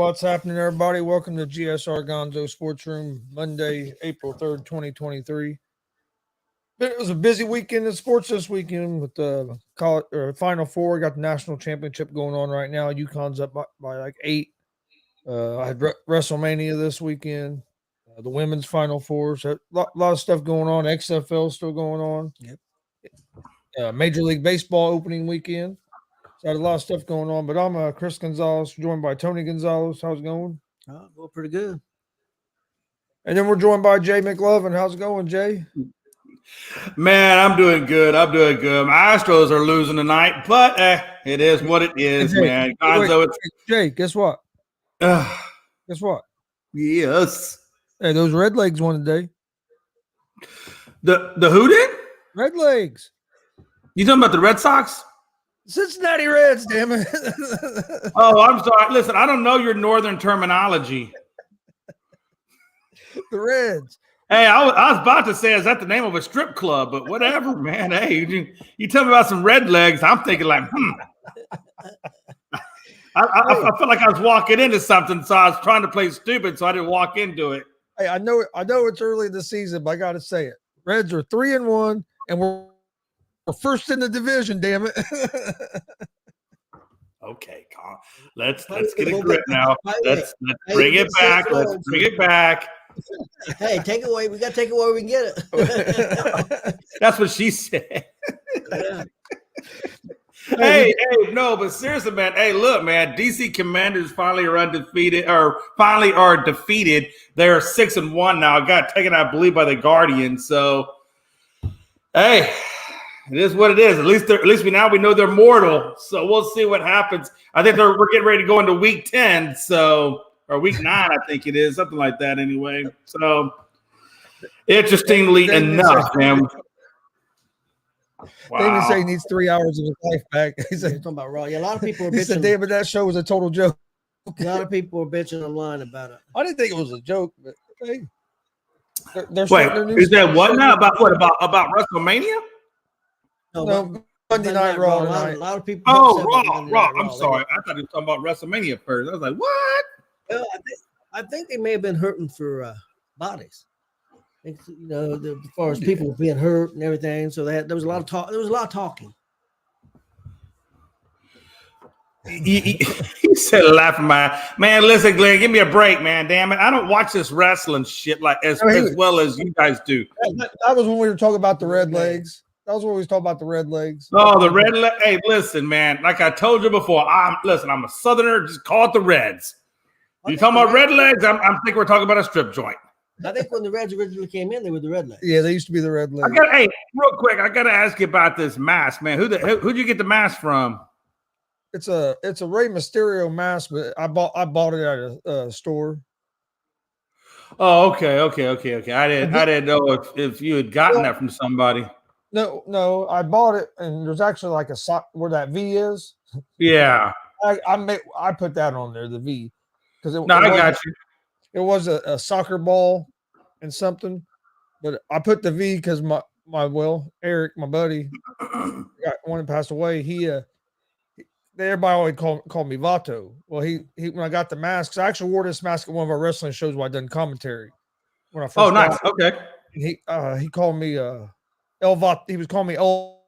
What's happening, everybody? Welcome to G.S.R. Gonzo'S Sports Room, Monday, April 3rd, 2023. It was a busy weekend in sports this weekend with the Final Four. We got the national championship going on right now. UConn's up by like 8. I had WrestleMania this weekend, the women's Final Four. So a lot of stuff going on. XFL still going on. Yep. Major League Baseball opening weekend. So I had a lot of stuff going on, but I'm Chris Gonzo'S, joined by Tony Gonzalez. How's it going? Well, pretty good. And then we're joined by Jay McLovin. How's it going, Jay? Man, I'm doing good. My Astros are losing tonight, but it is what it is, Jay, man. Gonzo, Jay, guess what? Guess what? Yes. Hey, those Red Legs won today. The who did? Red Legs. You talking about the Red Sox? Cincinnati Reds, damn it. Oh, I'm sorry. Listen, I don't know your northern terminology. The Reds. Hey, I was about to say, is that the name of a strip club? But whatever, man. Hey, you tell me about some Red Legs, I'm thinking like, I felt like I was walking into something, so I was trying to play stupid, so I didn't walk into it. Hey, I know it's early in the season, but I got to say it. Reds are 3-1, and we're first in the division, damn it. Okay, let's get a grip now. Let's bring it back. Let's bring it back. Hey, take it away. We got to take it where we can get it. That's what she said. Yeah. Hey, no, but seriously, man. Hey, look, man. DC Commanders finally are defeated. They're 6-1 now. Got taken, I believe, by the Guardians. So, hey. It is what it is. At least we know they're mortal. So we'll see what happens. I think we're getting ready to go into week 10, or week 9, I think it is, something like that. Anyway, so interestingly enough, man. Wow. They even say he needs 3 hours of his life back. He said, talking about Raw. Yeah, a lot of people are bitching. He said, "Damn it, that show was a total joke." A lot of people are bitching online about it. I didn't think it was a joke, but hey, wait, is that what now? About what? About WrestleMania? No, Monday Night Raw. A lot of people. Oh, Raw. I'm sorry. I thought you were talking about WrestleMania first. I was like, what? Well, I think they may have been hurting for bodies. I think, as far as people being hurt and everything. So there was a lot of talk. There was a lot of talking. He said, laughing my man. Listen, Glenn, give me a break, man. Damn it, I don't watch this wrestling shit as well as you guys do. That was when we were talking about the Red Legs. That was when we was talking about the Red Legs. Oh, the Red Legs. Hey, listen, man. Like I told you before, I'm a Southerner. Just call it the Reds. You talking about Red Legs? I'm thinking we're talking about a strip joint. I think when the Reds originally came in, they were the Red Legs. Yeah, they used to be the Red Legs. Hey, real quick, I gotta ask you about this mask, man. Who'd you get the mask from? It's a Rey Mysterio mask, but I bought it at a store. Oh, okay. I didn't know if you had gotten that from somebody. No, I bought it, and there's actually like a sock where that V is. Yeah, I put that on there, the V, because I got you. It was a soccer ball and something, but I put the V because Eric, my buddy, one that passed away. Everybody always called me Vato. Well, he when I got the mask, I actually wore this mask at one of our wrestling shows where I done commentary. When I first nice, okay. And he called me El Vato. He was calling me El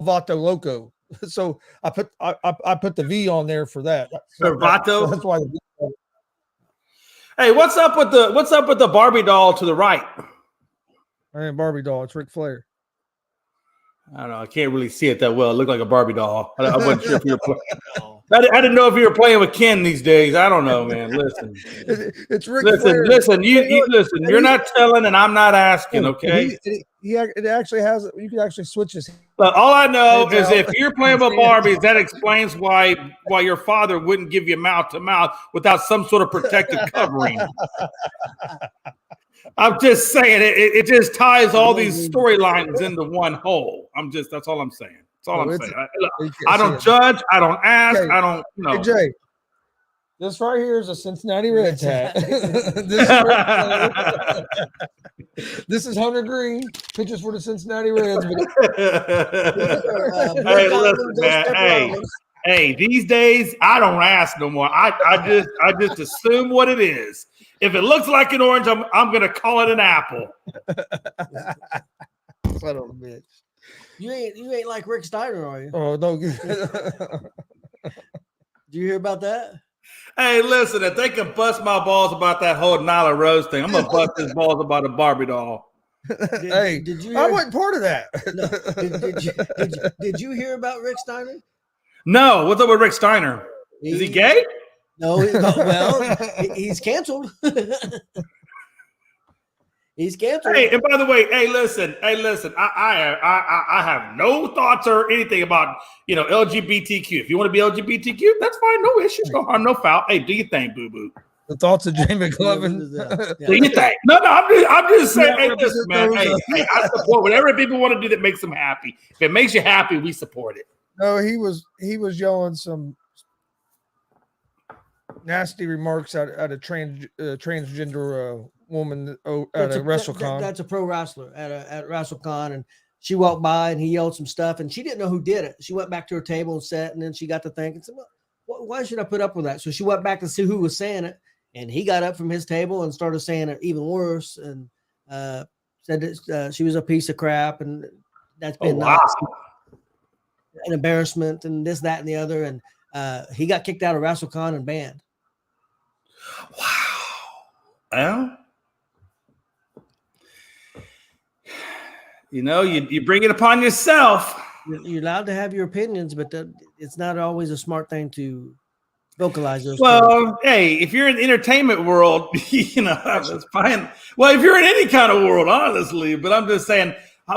Vato Loco. So I put the V on there for that. Vato. That's why. Hey, what's up with the Barbie doll to the right? I ain't Barbie doll. It's Ric Flair. I don't know. I can't really see it that well. It looked like a Barbie doll. I wasn't sure if you were playing. I didn't know if you were playing with Ken these days. I don't know, man. Listen, it's Ric Flair. Listen. You listen. You're not telling, and I'm not asking. Okay. It actually has. You can actually switch his. But all I know is if you're playing with Barbies, that explains why your father wouldn't give you mouth to mouth without some sort of protective covering. I'm just saying it just ties all these storylines into one whole. That's all I'm saying. That's all I'm saying. I don't judge. I don't ask. Okay. I don't. Hey, Jay, this right here is a Cincinnati Reds hat. This is Hunter Green. Pitches for the Cincinnati Reds. Hey, listen, man. Hey, these days I don't ask no more. I just assume what it is. If it looks like an orange, I'm gonna call it an apple. Son of a bitch. You ain't like Rick Steiner, are you? Oh no. Did you hear about that? Hey, listen, if they can bust my balls about that whole Nyla Rose thing, I'm gonna bust his balls about a Barbie doll. Did you? I Hear, wasn't part of that. no, did you hear about Rick Steiner? No, what's up with Rick Steiner? Is he gay? No, well, he's canceled. He's canceled. Hey, and by the way, hey, listen. I have no thoughts or anything about LGBTQ. If you want to be LGBTQ, that's fine. No issues, no harm, no foul. Hey, do your thing, boo boo. The thoughts of Jamie McLovin. Do your thing. No, I'm just saying. Hey, listen, man. Hey, I support whatever people want to do that makes them happy. If it makes you happy, we support it. No, he was yelling some nasty remarks at a transgender woman at a WrestleCon. That's a pro wrestler at WrestleCon, and she walked by and he yelled some stuff, and she didn't know who did it. She went back to her table and sat, and then she got to think and said, well, why should I put up with that? So she went back to see who was saying it, and he got up from his table and started saying it even worse, and said that she was a piece of crap, and that's been an embarrassment, and this, that, and the other, and he got kicked out of WrestleCon and banned. Wow. Well, you bring it upon yourself. You're allowed to have your opinions, but it's not always a smart thing to vocalize those. Well, hey, if you're in the entertainment world, that's fine. Well, if you're in any kind of world, honestly, but I'm just saying, I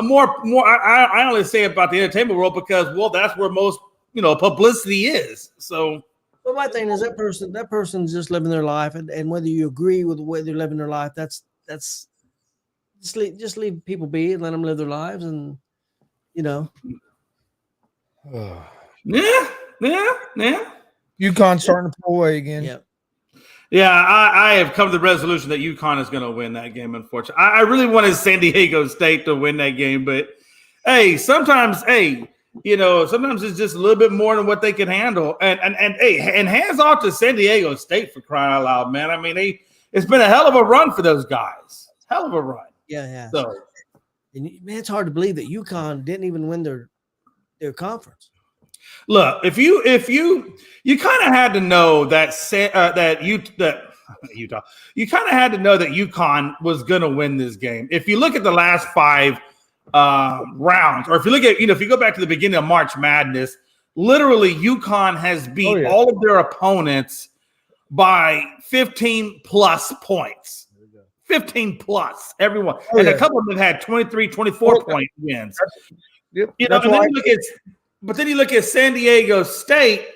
only say about the entertainment world because, well, that's where most publicity is. So, well, my thing is that person's just living their life, and whether you agree with the way they're living their life, that's just leave people be and let them live their lives, and yeah. UConn starting to pull away again. Yeah. Yeah, I have come to the resolution that UConn is going to win that game, unfortunately. I really wanted San Diego State to win that game, but, hey, sometimes it's just a little bit more than what they can handle. And hands off to San Diego State, for crying out loud, man. I mean, it's been a hell of a run for those guys. Hell of a run. Yeah. So, and man, it's hard to believe that UConn didn't even win their conference. Look, if you kind of had to know that Utah, you kind of had to know that UConn was going to win this game. If you look at the last 5 rounds, or if you look at if you go back to the beginning of March Madness, literally UConn has beat all of their opponents by 15 plus points. 15 plus, everyone. And a couple of them had 23, 24 point wins. Yep. But then you look at San Diego State,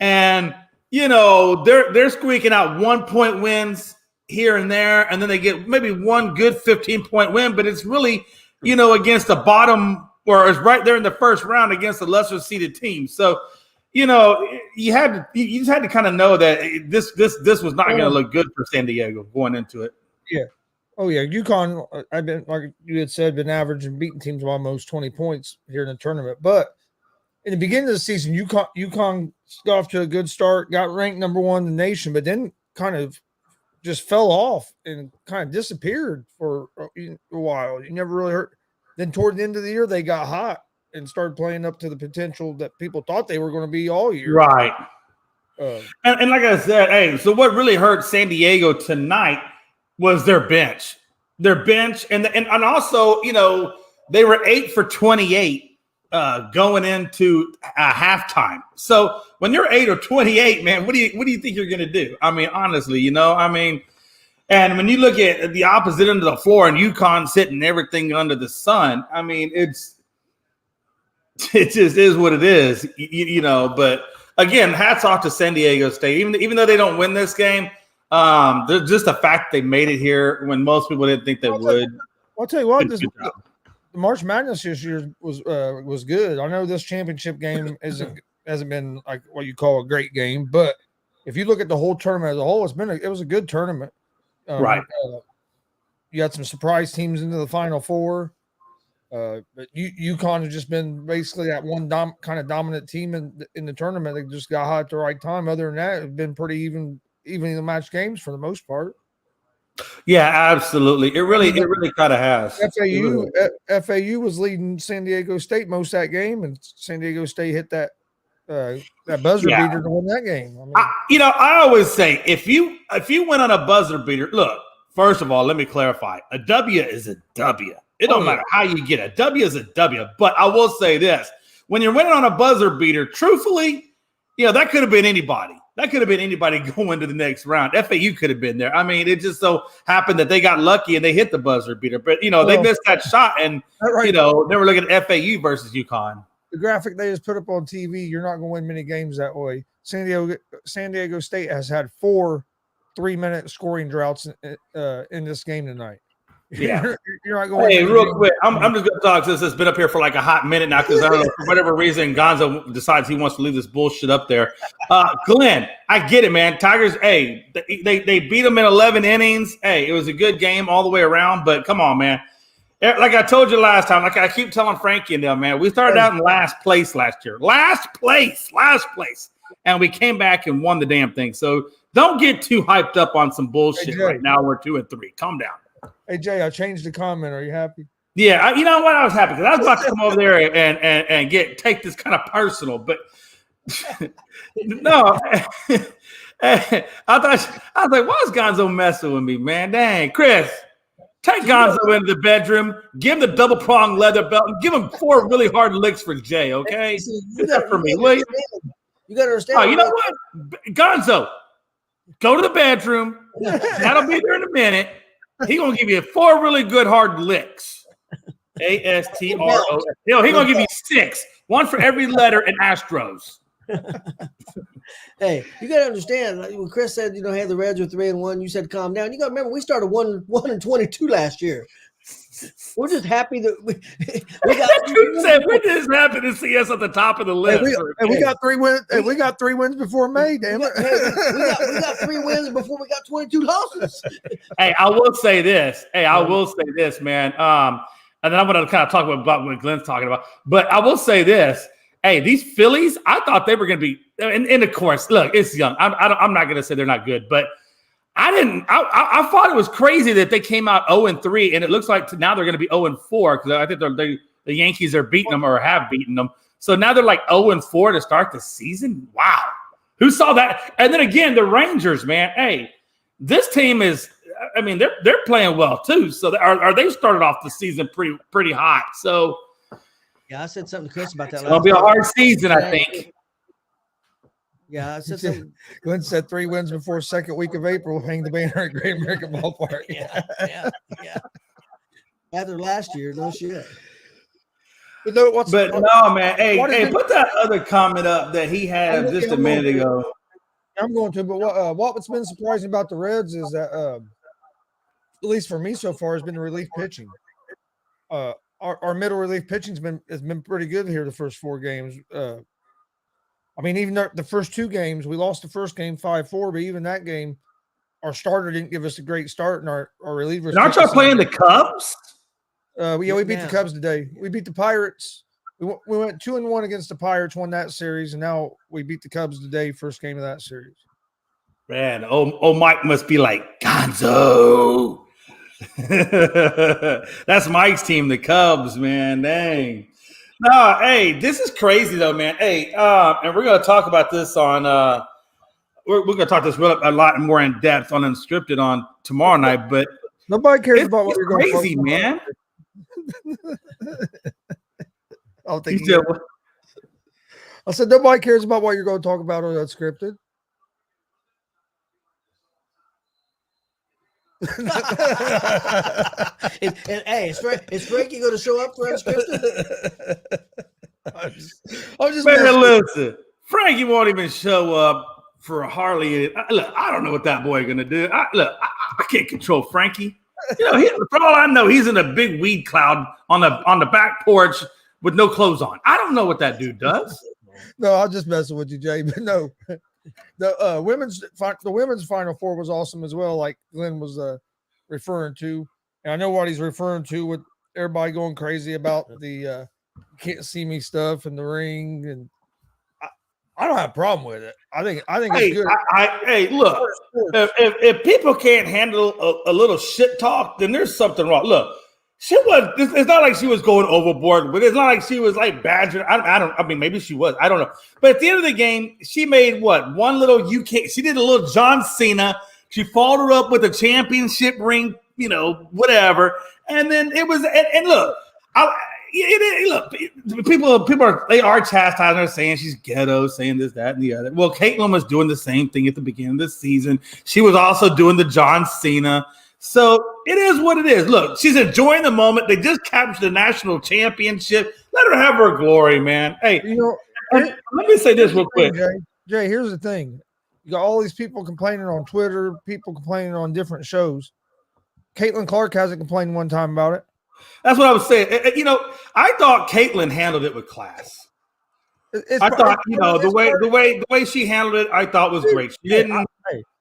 and they're squeaking out 1-point wins here and there, and then they get maybe one good 15-point win, but it's really against the bottom, or it's right there in the first round against the lesser seeded team. So you just had to kind of know that this was not going to look good for San Diego going into it. Yeah. Oh yeah. UConn, I've been, like you had said, been averaging beating teams of almost 20 points here in the tournament. But in the beginning of the season, UConn got off to a good start, got ranked number 1 in the nation, but then kind of just fell off and kind of disappeared for a while. You never really heard. Then toward the end of the year, they got hot and started playing up to the potential that people thought they were going to be all year. Right. And like I said, hey, so what really hurt San Diego tonight was their bench. And also, they were 8 for 28 going into halftime. So when you're 8 or 28, man, what do you think you're going to do? I mean, honestly, and when you look at the opposite end of the floor and UConn sitting everything under the sun, I mean, it just is what it is, but again, hats off to San Diego State. Even though they don't win this game, there's just the fact they made it here when most people didn't think they would. I'll tell you what, the March Madness this year was good. I know this championship game hasn't been like what you call a great game, but if you look at the whole tournament as a whole, it was a good tournament. Right. You had some surprise teams into the Final Four. But UConn has just been basically that one kind of dominant team in the tournament. They just got hot at the right time. Other than that, it's been pretty evenly matched games for the most part. Yeah, absolutely. It really kind of has. FAU was leading San Diego State most of that game, and San Diego State hit that buzzer beater to win that game. I always say if you went on a buzzer beater, look. First of all, let me clarify: a W is a W. It don't matter how you get it. A W is a W. But I will say this: when you're winning on a buzzer beater, truthfully, that could have been anybody. That could have been anybody going to the next round. FAU could have been there. I mean, it just so happened that they got lucky and they hit the buzzer beater. But, they missed that shot. And, they were looking at FAU versus UConn. The graphic they just put up on TV, you're not going to win many games that way. San Diego State has had 4 3-minute scoring droughts in this game tonight. Yeah. You're not going. Hey, real quick, I'm just going to talk since it's been up here for like a hot minute now because I don't know, for whatever reason, Gonzo decides he wants to leave this bullshit up there. Glenn, I get it, man. Tigers, hey, they beat them in 11 innings. Hey, it was a good game all the way around, but come on, man. Like I told you last time, like I keep telling Frankie and them, man, we started out in last place last year. Last place. And we came back and won the damn thing. So don't get too hyped up on some bullshit right now. We're 2-3. Calm down. Hey, Jay, I changed the comment. Are you happy? Yeah, you know what? I was happy because I was about to come over there and take this kind of personal, but no. I was like, why is Gonzo messing with me, man? Dang, Chris, take Gonzo into the bedroom, give him the double prong leather belt, and give him 4 really hard licks for Jay, okay? You got for me, will you? You got to understand. Oh, you know what? Gonzo, go to the bedroom. That'll be there in a minute. He's going to give you 4 really good hard licks. ASTRO. He's going to give you 6. 1 for every letter in Astros. Hey, you got to understand. Like when Chris said, hey, the Reds are 3-1. You said calm down. You got to remember we started 1-22 last year. We're just happy that we got. We're just happy to see us at the top of the list. We got 3 wins. Hey, we got 3 wins before May. Damn it! We got 3 wins before we got 22 losses. Hey, I will say this. Man. And then I'm going to kind of talk about what Glenn's talking about. But I will say this. Hey, these Phillies, I thought they were going to be. And of course, look, it's young. I'm not going to say they're not good, but. I thought it was crazy that they came out 0-3, and it looks like now they're going to be 0-4 because I think the Yankees are beating them or have beaten them. So now they're like 0-4 to start the season. Wow, who saw that? And then again, the Rangers, man. Hey, this team is. I mean, they're playing well too. So they started off the season pretty hot. So yeah, I said something to Chris about that. It'll be a hard season, I think. Yeah, I said something. Glenn said 3 wins before second week of April. Hang the banner at Great American Ballpark. Yeah. After last year, no shit. But no, man. Hey, put that other comment up that he had just a minute ago. I'm going to, but what's been surprising about the Reds is that, at least for me so far, has been the relief pitching. Our middle relief pitching has been pretty good here the first 4 games. I mean, even the first 2 games, we lost the first game 5-4, but even that game, our starter didn't give us a great start, and our relievers. And aren't y'all playing the Cubs? We beat the Cubs today. We beat the Pirates. We went 2-1 against the Pirates, won that series, and now we beat the Cubs today, first game of that series. Man, Mike must be like, Gonzo. That's Mike's team, the Cubs, man. Dang. No, hey, this is crazy though, man. Hey, and we're gonna talk about this on we're gonna talk this a lot more in depth on Unscripted on tomorrow night, but nobody cares about what you're going to crazy, man. I said nobody cares about what you're going to talk about on Unscripted. Is Frankie going to show up for Unscripted? I'm just man, listen, Frankie won't even show up for Harley. Look, I don't know what that boy going to do. I can't control Frankie. For all I know, he's in a big weed cloud on the back porch with no clothes on. I don't know what that dude does. No, I'm just messing with you, Jay. But no, the women's Final Four was awesome as well, like Glenn was referring to. And I know what he's referring to with everybody going crazy about the can't see me stuff in the ring, and I don't have a problem with it. I think it's good. Hey, look, if people can't handle a little shit talk, then there's something wrong. Look, she was. It's not like she was going overboard, but it's not like she was like badgering. I mean, maybe she was. I don't know. But at the end of the game, she made what one little UK. She did a little John Cena. She followed up with a championship ring. You know, whatever. And then it was. And look, look, people are chastising her, saying she's ghetto, saying this, that, and the other. Well, Caitlyn was doing the same thing at the beginning of the season. She was also doing the John Cena. So it is what it is. Look, she's enjoying the moment. They just captured the national championship. Let her have her glory, man. Hey, let me say this real quick. Jay, here's the thing. You got all these people complaining on Twitter, people complaining on different shows. Caitlin Clark hasn't complained one time about it. That's what I was saying. I thought Caitlin handled it with class. I thought, the way she handled it, I thought was great. She didn't.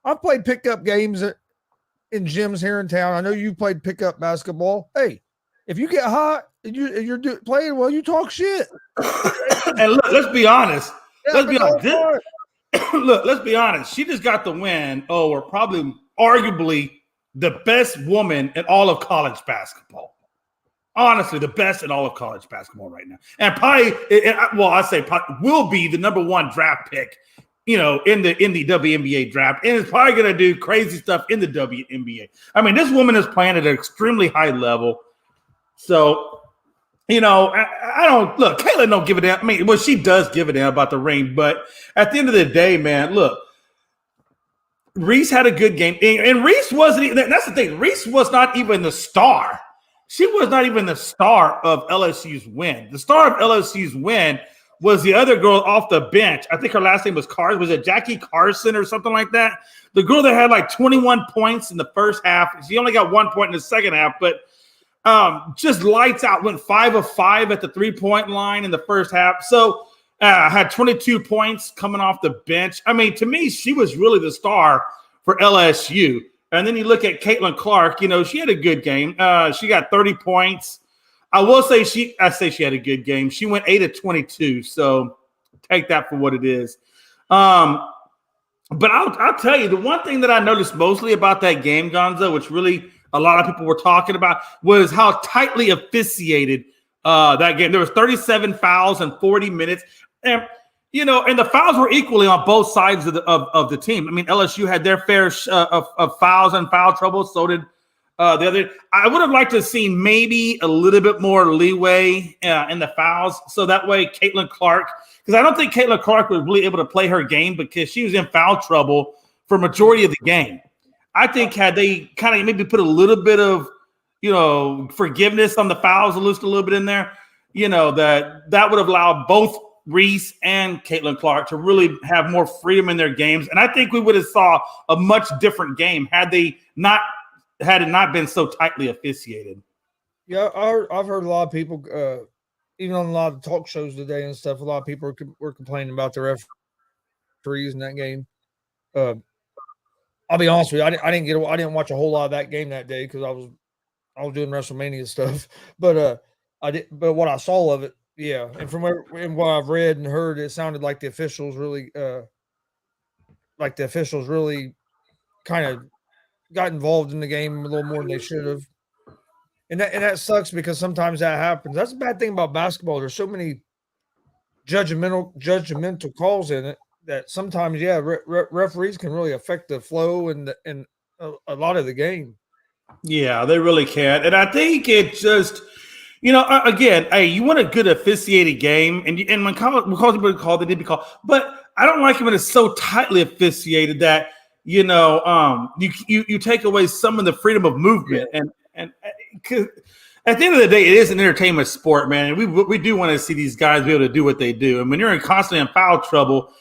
I've played pickup games in gyms here in town. I know you played pickup basketball. Hey, if you get hot and you're playing well, you talk shit. And look, let's be honest. Let's be honest. Let's be honest. She just got the win. Or probably, arguably, the best woman in all of college basketball. Honestly, the best in all of college basketball right now. And probably, will be the number one draft pick, in the WNBA draft. And it's probably going to do crazy stuff in the WNBA. I mean, this woman is playing at an extremely high level. So, I don't look, Caitlin don't give a damn. I mean, well, she does give a damn about the ring. But at the end of the day, man, look, Reese had a good game. And Reese wasn't, that's the thing. Reese was not even the star. She was not even the star of LSU's win. The star of LSU's win was the other girl off the bench. I think her last name was Carson. Was it Jackie Carson or something like that? The girl that had like 21 points in the first half. She only got 1 point in the second half, but just lights out. Went 5 of 5 at the 3-point line in the first half. So had 22 points coming off the bench. I mean, to me, she was really the star for LSU. And then you look at Caitlin Clark, she had a good game. She got 30 points. I will say she had a good game. She went 8 of 22. So take that for what it is. But I'll tell you, the one thing that I noticed mostly about that game, Gonzo, which really a lot of people were talking about, was how tightly officiated that game. There was 37 fouls in 40 minutes. And and the fouls were equally on both sides of the team. I mean, LSU had their fair of fouls and foul trouble. So did the other. I would have liked to see maybe a little bit more leeway in the fouls, so that way Caitlin Clark, because I don't think Caitlin Clark was really able to play her game because she was in foul trouble for majority of the game. I think had they kind of maybe put a little bit of forgiveness on the fouls, a little bit in there, that would have allowed both Reese and Caitlin Clark to really have more freedom in their games. And I think we would have saw a much different game had it not been so tightly officiated. Yeah, I've heard a lot of people, even on a lot of talk shows today and stuff, a lot of people were complaining about the referees in that game. I'll be honest with you, I didn't watch a whole lot of that game that day because I was doing WrestleMania stuff. But but what I saw of it, yeah, and from what I've read and heard, it sounded like the officials really kind of got involved in the game a little more than they should have. And that sucks because sometimes that happens. That's a bad thing about basketball. There's so many judgmental calls in it that sometimes, referees can really affect the flow and a lot of the game. Yeah, they really can. And I think it just – again, hey, you want a good officiated game, and when calls people call, they need to be called. But I don't like it when it's so tightly officiated that you take away some of the freedom of movement, and cause at the end of the day, it is an entertainment sport, man. And we do want to see these guys be able to do what they do. And when you're constantly in foul trouble,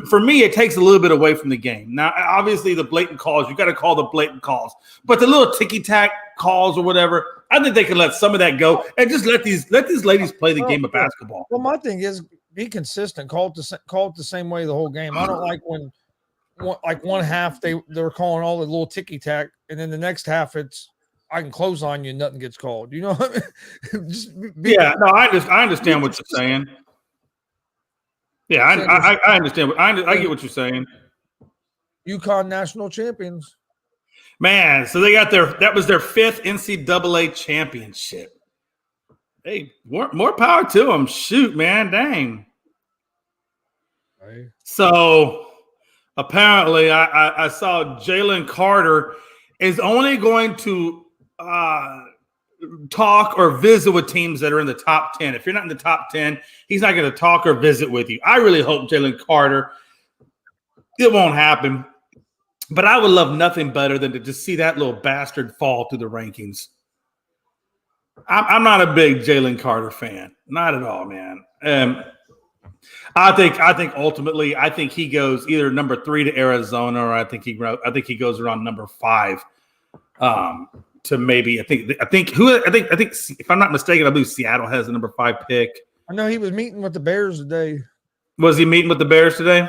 for me, it takes a little bit away from the game. Now, obviously, the blatant calls, you got to call the blatant calls, but the little ticky-tack calls or whatever, I think they can let some of that go and just let these ladies play the game of basketball. Well, my thing is be consistent. Call it the same way the whole game. I don't like when one half they were calling all the little ticky-tack, and then the next half I can clothesline you and nothing gets called. You know what I mean? Yeah, no, I understand what you're saying. Yeah, I understand. I get what you're saying. UConn national champions. Man, so they got that was their 5th NCAA championship. Hey, more power to them. Shoot, man, dang. Right. So apparently, I saw Jalen Carter is only going to talk or visit with teams that are in the top 10. If you're not in the top 10, he's not going to talk or visit with you. I really hope Jalen Carter. It won't happen. But I would love nothing better than to just see that little bastard fall through the rankings. I'm not a big Jalen Carter fan. Not at all, man. I think ultimately, I think he goes either number 3 to Arizona, or I think he goes around number 5 to maybe I think if I'm not mistaken, I believe Seattle has the number 5 pick. I know he was meeting with the Bears today. Was he meeting with the Bears today?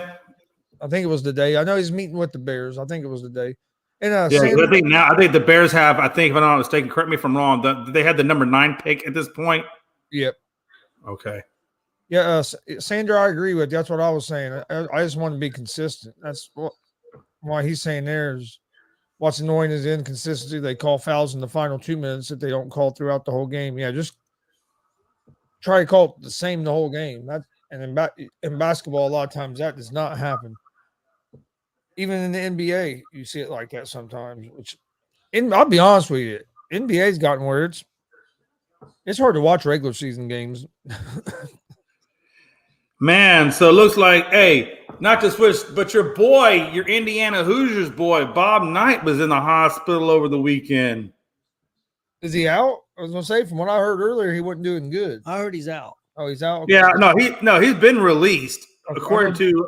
I think it was the day. I know he's meeting with the Bears. I think it was the day. And I think the Bears have. I think if I'm not mistaken, correct me if I'm wrong. They had the number 9 pick at this point. Yep. Okay. Yeah, Sandra, I agree with you. That's what I was saying. I just want to be consistent. That's why he's saying there is what's annoying is the inconsistency. They call fouls in the final 2 minutes that they don't call throughout the whole game. Yeah, just try to call it the same the whole game. And in basketball, a lot of times that does not happen. Even in the NBA, you see it like that sometimes. I'll be honest with you, NBA's gotten where it's hard to watch regular season games. Man, so it looks like, hey, not to switch, but your boy, your Indiana Hoosiers boy, Bob Knight, was in the hospital over the weekend. Is he out? I was gonna say, from what I heard earlier, he wasn't doing good. I heard he's out. Oh, he's out. Okay. Yeah, he's been released. Okay. According to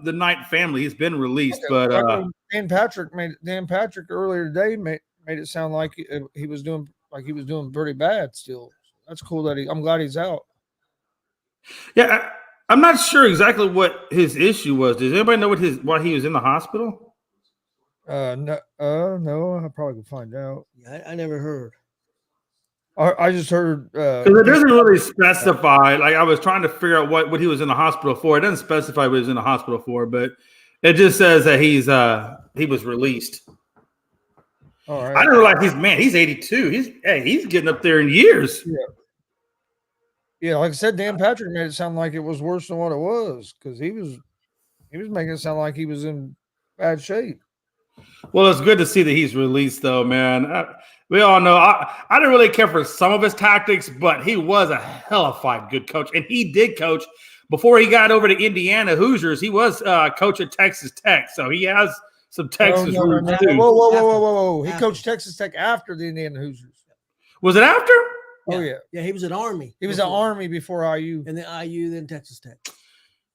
the Knight family, he's been released. Okay. But Dan Patrick earlier today made it sound like he was doing pretty bad still. That's cool that I'm glad he's out. Yeah, I'm not sure exactly what his issue was. Does anybody know why he was in the hospital? No, I probably could find out. Yeah, I never heard. I just heard because it doesn't really specify. Like, I was trying to figure out what he was in the hospital for. It doesn't specify what he was in the hospital for, but it just says that he was released. All right. I didn't realize he's 82. He's getting up there in years. Yeah, like I said, Dan Patrick made it sound like it was worse than what it was, because he was making it sound like he was in bad shape. Well, it's good to see that he's released, though, man. We all know I didn't really care for some of his tactics, but he was a hellified good coach, and he did coach before he got over to Indiana Hoosiers. He was coach at Texas Tech, so he has some Texas roots too. Whoa! He coached Texas Tech after the Indiana Hoosiers. Was it after? Oh yeah. Yeah, he was an Army. He was an Army before IU, and then IU, then Texas Tech.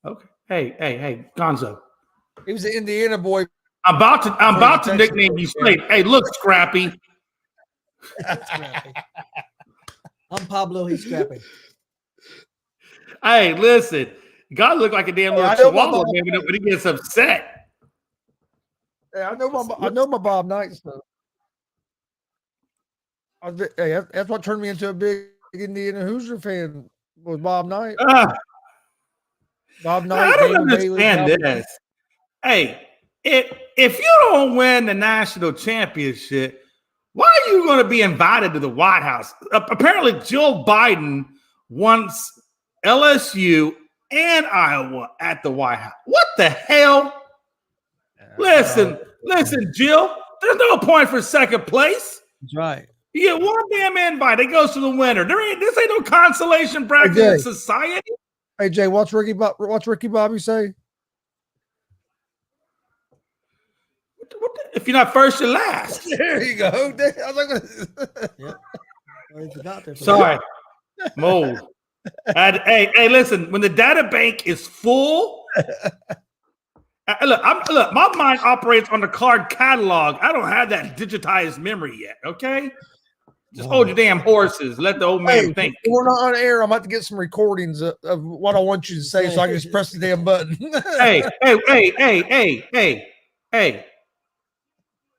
Okay. Hey, Gonzo. He was an Indiana boy. I'm about to nickname you straight. Hey, look, Scrappy. Scrappy. I'm Pablo. He's Scrappy. Hey, listen. God look like a damn little chihuahua when he gets upset. Yeah, I know my Bob Knight stuff. Hey, that's what turned me into a big Indiana Hoosier fan, was Bob Knight. Bob Knight. I don't understand this. Hey, if you don't win the national championship, why are you going to be invited to the White House? Apparently, Joe Biden wants LSU and Iowa at the White House. What the hell? Listen, Jill. There's no point for second place. That's right. You get one damn invite. It goes to the winner. This ain't no consolation bracket in society. Hey Jay, what's Ricky Bobby say? If you're not first, you're last. There you go. I was like, sorry, Mo. Hey, listen. When the data bank is full, look. My mind operates on the card catalog. I don't have that digitized memory yet. Okay, just hold your damn horses. Let the old man think. We're not on air. I'm about to get some recordings of what I want you to say, so I can just press the damn button. Hey.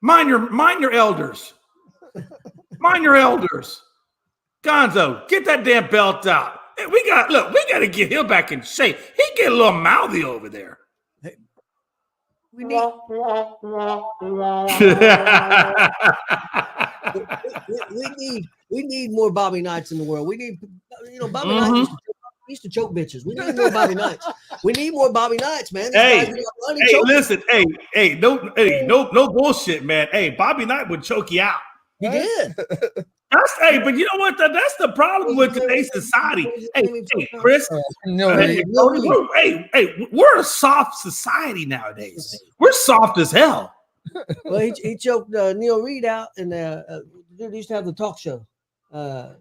Mind your elders. Mind your elders. Gonzo, get that damn belt out. Hey, we got to get him back in shape. He get a little mouthy over there. We need we need more Bobby Knights in the world. We need, Bobby Knights used to choke bitches. We need more Bobby Knights. We need more Bobby Knights, man. Listen, no bullshit, man. Hey, Bobby Knight would choke you out. He did. But you know what? That's the problem with today's society. Hey, Chris. We're a soft society nowadays. We're soft as hell. Well, he choked Neil Reed out, and dude used to have the talk show.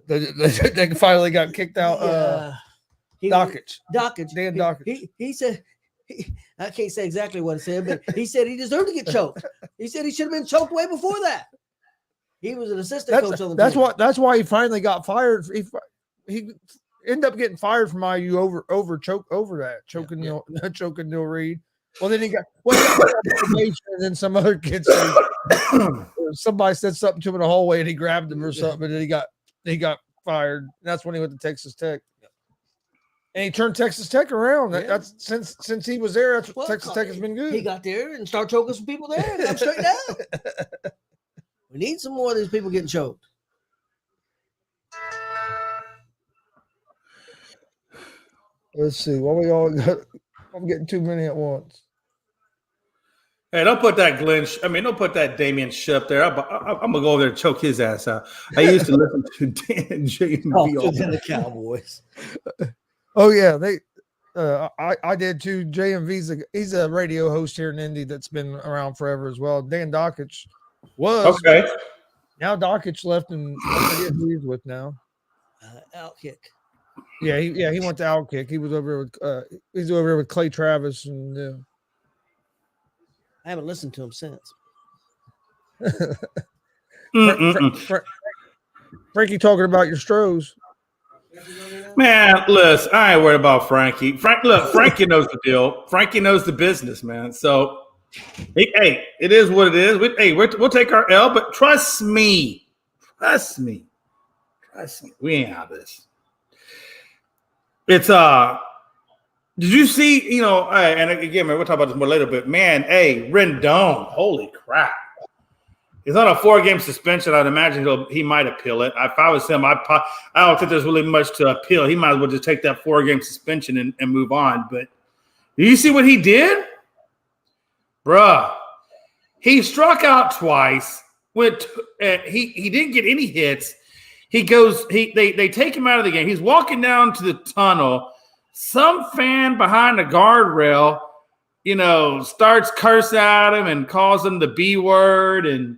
They finally got kicked out. Dockage. Dan Dockage. He said, I can't say exactly what he said, but he said he deserved to get choked. He said he should have been choked way before that. He was an assistant coach on the team. That's why he finally got fired. He ended up getting fired from IU over choking Neil Reed. Well, then he got and then some other kid said somebody said something to him in the hallway and he grabbed him or something, and then he got fired. And that's when he went to Texas Tech. And he turned Texas Tech around. That's since he was there. Texas Tech has been good. He got there and started choking some people there and got straight down. We need some more of these people getting choked. Let's see. What we all got? I'm getting too many at once. Hey, don't put that don't put that Damian Schiff there. I'm gonna go over there and choke his ass out. I used to listen to Dan and JMV all the Cowboys. Oh yeah, I did too. JMV's he's a radio host here in Indy that's been around forever as well. Dan Dockage was okay. Now Dockage left, and I forget who he's with now. Outkick. Yeah, he went to Outkick. He was over with Clay Travis, and I haven't listened to him since. Frankie talking about your Stros. Man, listen, I ain't worried about Frankie. Frankie knows the deal. Frankie knows the business, man. So, hey, it is what it is. We'll take our L, but trust me, we ain't out of this. It's did you see? And again, man, we'll talk about this more later. But man, Rendon, holy crap! He's on a 4-game suspension. I'd imagine he might appeal it. If I was him, I don't think there's really much to appeal. He might as well just take that 4-game suspension and move on. But do you see what he did? Bruh, he struck out twice. He didn't get any hits. He goes. They take him out of the game. He's walking down to the tunnel. Some fan behind the guardrail, starts cursing at him and calls him the B word, and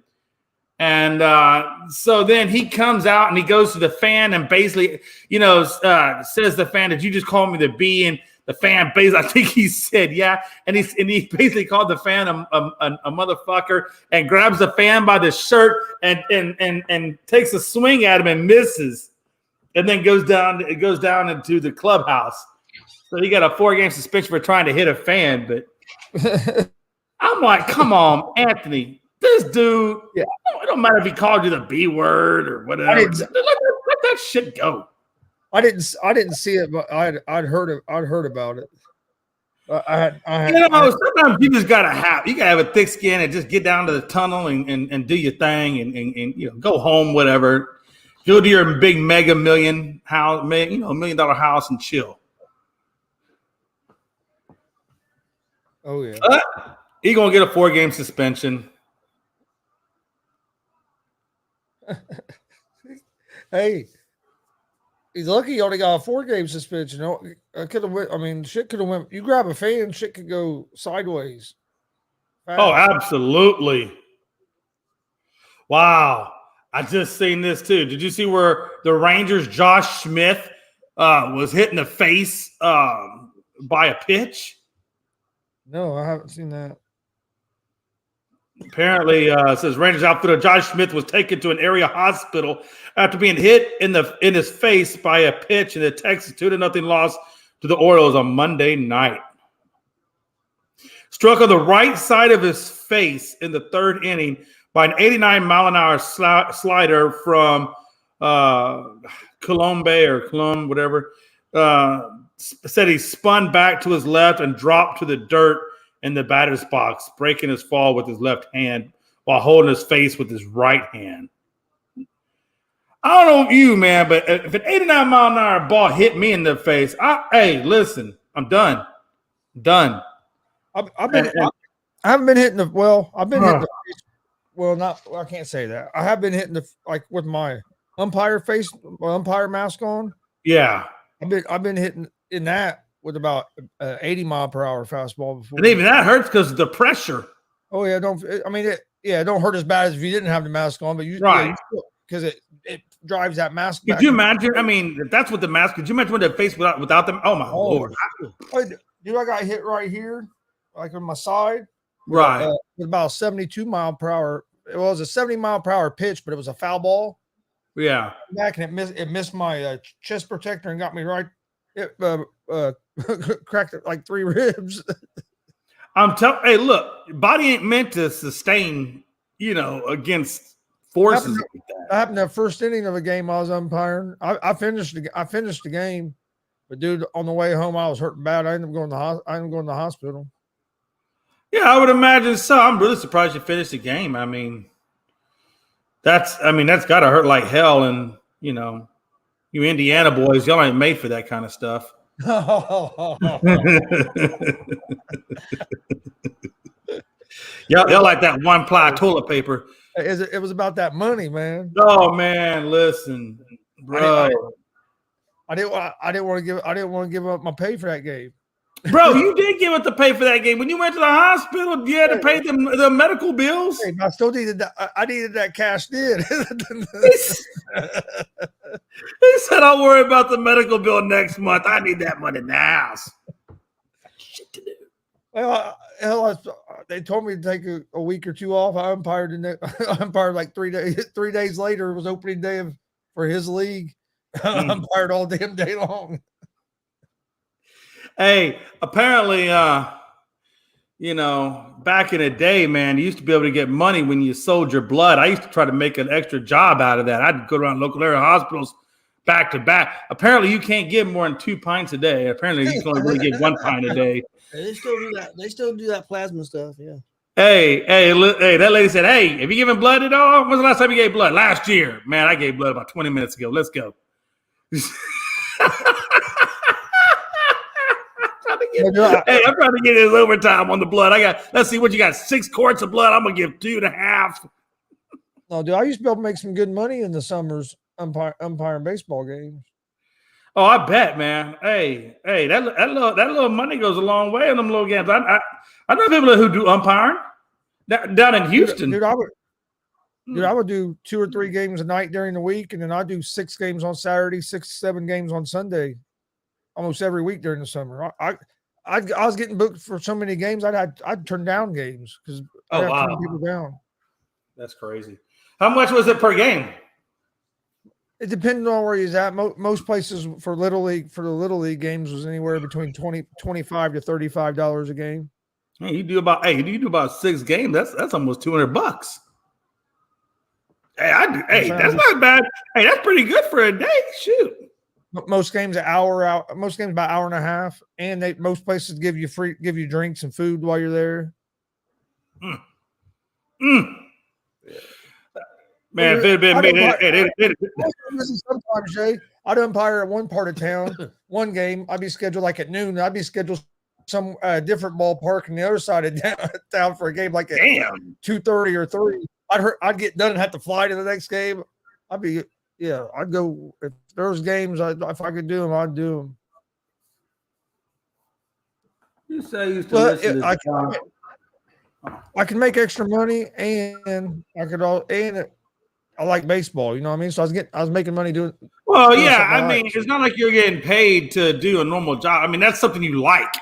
so then he comes out and he goes to the fan and basically, says the fan, "Did you just call me the B?" And the fan basically, I think he said, "Yeah," and he basically called the fan a motherfucker and grabs the fan by the shirt and takes a swing at him and misses, and then goes down into the clubhouse. So he got a 4-game suspension for trying to hit a fan. But I'm like, come on, Anthony. This dude, it don't matter if he called you the B word or whatever. Let that shit go. I didn't see it, but I'd heard about it. Sometimes you just gotta have a thick skin and just get down to the tunnel and do your thing and go home, whatever. Go to your big mega million house, $1 million house and chill. Oh yeah, he's gonna get a 4-game suspension. Hey, he's lucky he only got a 4-game suspension. Could have went. I mean, shit could have went. You grab a fan, shit could go sideways. Fast. Oh, absolutely! Wow, I just seen this too. Did you see where the Rangers' Josh Smith was hit in the face by a pitch? No, I haven't seen that. Apparently, it says Rangers outfielder Josh Smith was taken to an area hospital after being hit in his face by a pitch in the Texas 2-0 loss to the Orioles on Monday night. Struck on the right side of his face in the 3rd inning by an 89-mile-an-hour slider from Colombe, whatever. Said he spun back to his left and dropped to the dirt in the batter's box, breaking his fall with his left hand while holding his face with his right hand. I don't know you, man, but if an 89-mile-an-hour ball hit me in the face, hey, listen, I'm done. Done. I haven't been hitting I've been hitting the face. Well, I can't say that. I have been hitting with my umpire mask on. Yeah. I've been hitting in that with about 80-mile-per-hour fastball before. And even that hurts because of the pressure. Oh yeah, it don't hurt as bad as if you didn't have the mask on, but because it drives that mask. Could you imagine? I mean, if that's what the mask. Could you imagine what the face without them? Oh my Lord! Dude, I got hit right here, like on my side. Right. With about 72-mile-per-hour. It was a 70-mile-per-hour pitch, but it was a foul ball. Yeah. Back and it missed my chest protector and got me right. It cracked it like 3 ribs. I'm telling. Hey, look, body ain't meant to sustain. Against forces like that. That happened the first inning of a game I was umpiring. I finished the game, but dude, on the way home I was hurting bad. I ended up going to the hospital. Yeah, I would imagine so. I'm really surprised you finished the game. I mean, that's got to hurt like hell. And you Indiana boys, y'all ain't made for that kind of stuff. Y'all like that 1-ply toilet paper. It was about that money, man. Oh man, listen, bro. I didn't want to give up my pay for that game. Bro, you did give up the pay for that game. When you went to the hospital, you had to pay the medical bills. Hey, I still needed that. I needed that cash in. He said, "I'll worry about the medical bill next month. I need that money now." Shit to do. Well, they told me to take a week or two off. I umpired like 3 days. 3 days later, it was opening day for his league. I umpired all damn day long. Hey, apparently, back in the day, man, you used to be able to get money when you sold your blood. I used to try to make an extra job out of that. I'd go around local area hospitals back to back. Apparently, you can't give more than 2 pints a day. Apparently, you can only really get 1 pint a day. They still do that. They still do that plasma stuff. Yeah. Hey, that lady said, "Hey, have you given blood at all? When's the last time you gave blood?" Last year. Man, I gave blood about 20 minutes ago. Let's go. I'm trying to get his overtime on the blood. Let's see what you got. 6 quarts of blood. I'm gonna give 2.5. No, dude, I used to be able to make some good money in the summers umpiring baseball games. Oh, I bet, man. Hey, that little money goes a long way in them little games. I know people who do umpiring down in Houston. Dude, I would do 2 or 3 games a night during the week, and then I do 6 games on Saturday, 6, 7 games on Sunday, almost every week during the summer. I was getting booked for so many games. I'd turn down games because I had to turn people down. That's crazy. How much was it per game? It depended on where he's at. Most places for the Little League games was anywhere between $25 to $35 a game. Hey, you do about 6 games. That's almost $200. Hey, that's not bad. Hey, that's pretty good for a day. Shoot. Most games most games about 1.5 hours, and most places give you drinks and food while you're there. Man, if it had been made, sometimes, Jay, I'd umpire at one part of town, one game. I'd be scheduled like at noon. I'd be scheduled some different ballpark on the other side of town for a game like at 2:30 or 3. I'd get done and have to fly to the next game. I'd go if there's games. If I could do them, I'd do them. You say you used to listen to I can make extra money, and I like baseball. You know what I mean? So I was making money doing. Well, yeah. I mean, it's not like you're getting paid to do a normal job. I mean, that's something you like.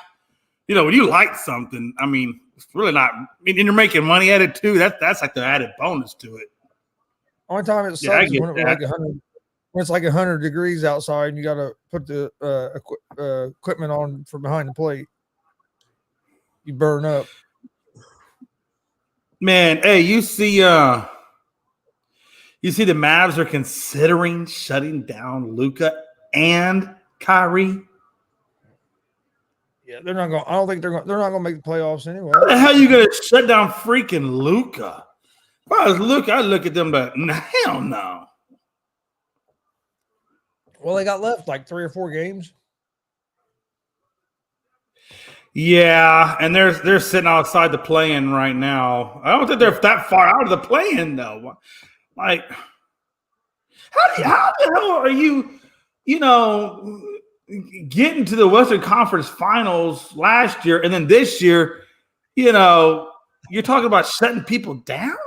When you like something, I mean, it's really not. I mean, and you're making money at it too. That's like the added bonus to it. Only time it sucks is when it's like 100 degrees outside, and you got to put the equipment on from behind the plate. You burn up. Man, hey, you see the Mavs are considering shutting down Luka and Kyrie. Yeah, they're not going. I don't think they're going. They're not going to make the playoffs anyway. How the hell are you going to shut down freaking Luka? If I was Luka, I look at them, but hell no. Well, they got left like 3 or 4 games. Yeah, and they're sitting outside the play-in right now. I don't think they're that far out of the play-in though. Like, how the hell are you? Getting to the Western Conference Finals last year, and then this year, you're talking about shutting people down.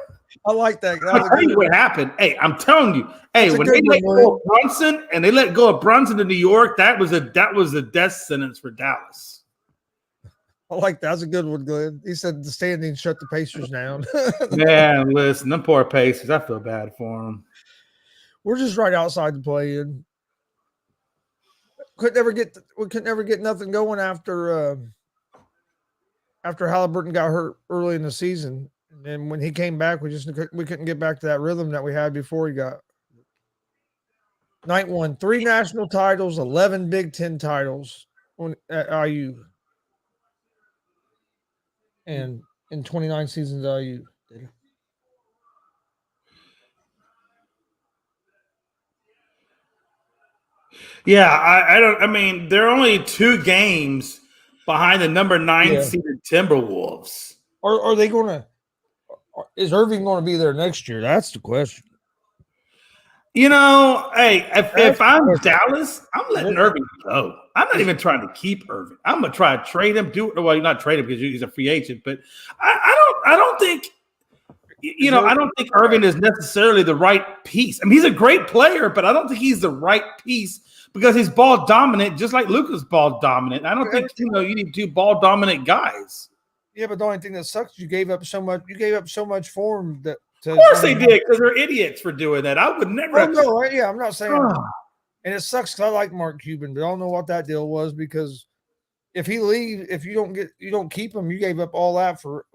I like that. I'll tell you what happened. Hey, I'm telling you. Hey, when they let go of Brunson and they let go of Brunson to New York, that was a death sentence for Dallas. I like that. That's a good one, Glenn. He said the standings shut the Pacers down. Man, listen, them poor Pacers. I feel bad for them. We're just right outside the play-in. We could never get nothing going after Halliburton got hurt early in the season. And when he came back, we couldn't get back to that rhythm that we had before he got. Knight won 3 national titles, 11 Big Ten titles at IU. And in 29 seasons at IU. Yeah, I mean, they're only 2 games behind the number 9 seeded Timberwolves. Are they going to? Is Irving going to be there next year? That's the question. Hey, if I'm Dallas, I'm letting Irving go. I'm not even trying to keep Irving. I'm gonna try to trade him. Not trade him because he's a free agent, but I don't think. I don't think Irving is necessarily the right piece. I mean, he's a great player, but I don't think he's the right piece because he's ball dominant, just like Luka's ball dominant. I don't think you need 2 ball dominant guys. Yeah, but the only thing that sucks, you gave up so much. You gave up so much for him that. Of course they did, because they're idiots for doing that. I would never. Oh, no, right? Yeah, I'm not saying. And it sucks because I like Mark Cuban, but I don't know what that deal was because if he leaves, if you don't keep him, you gave up all that for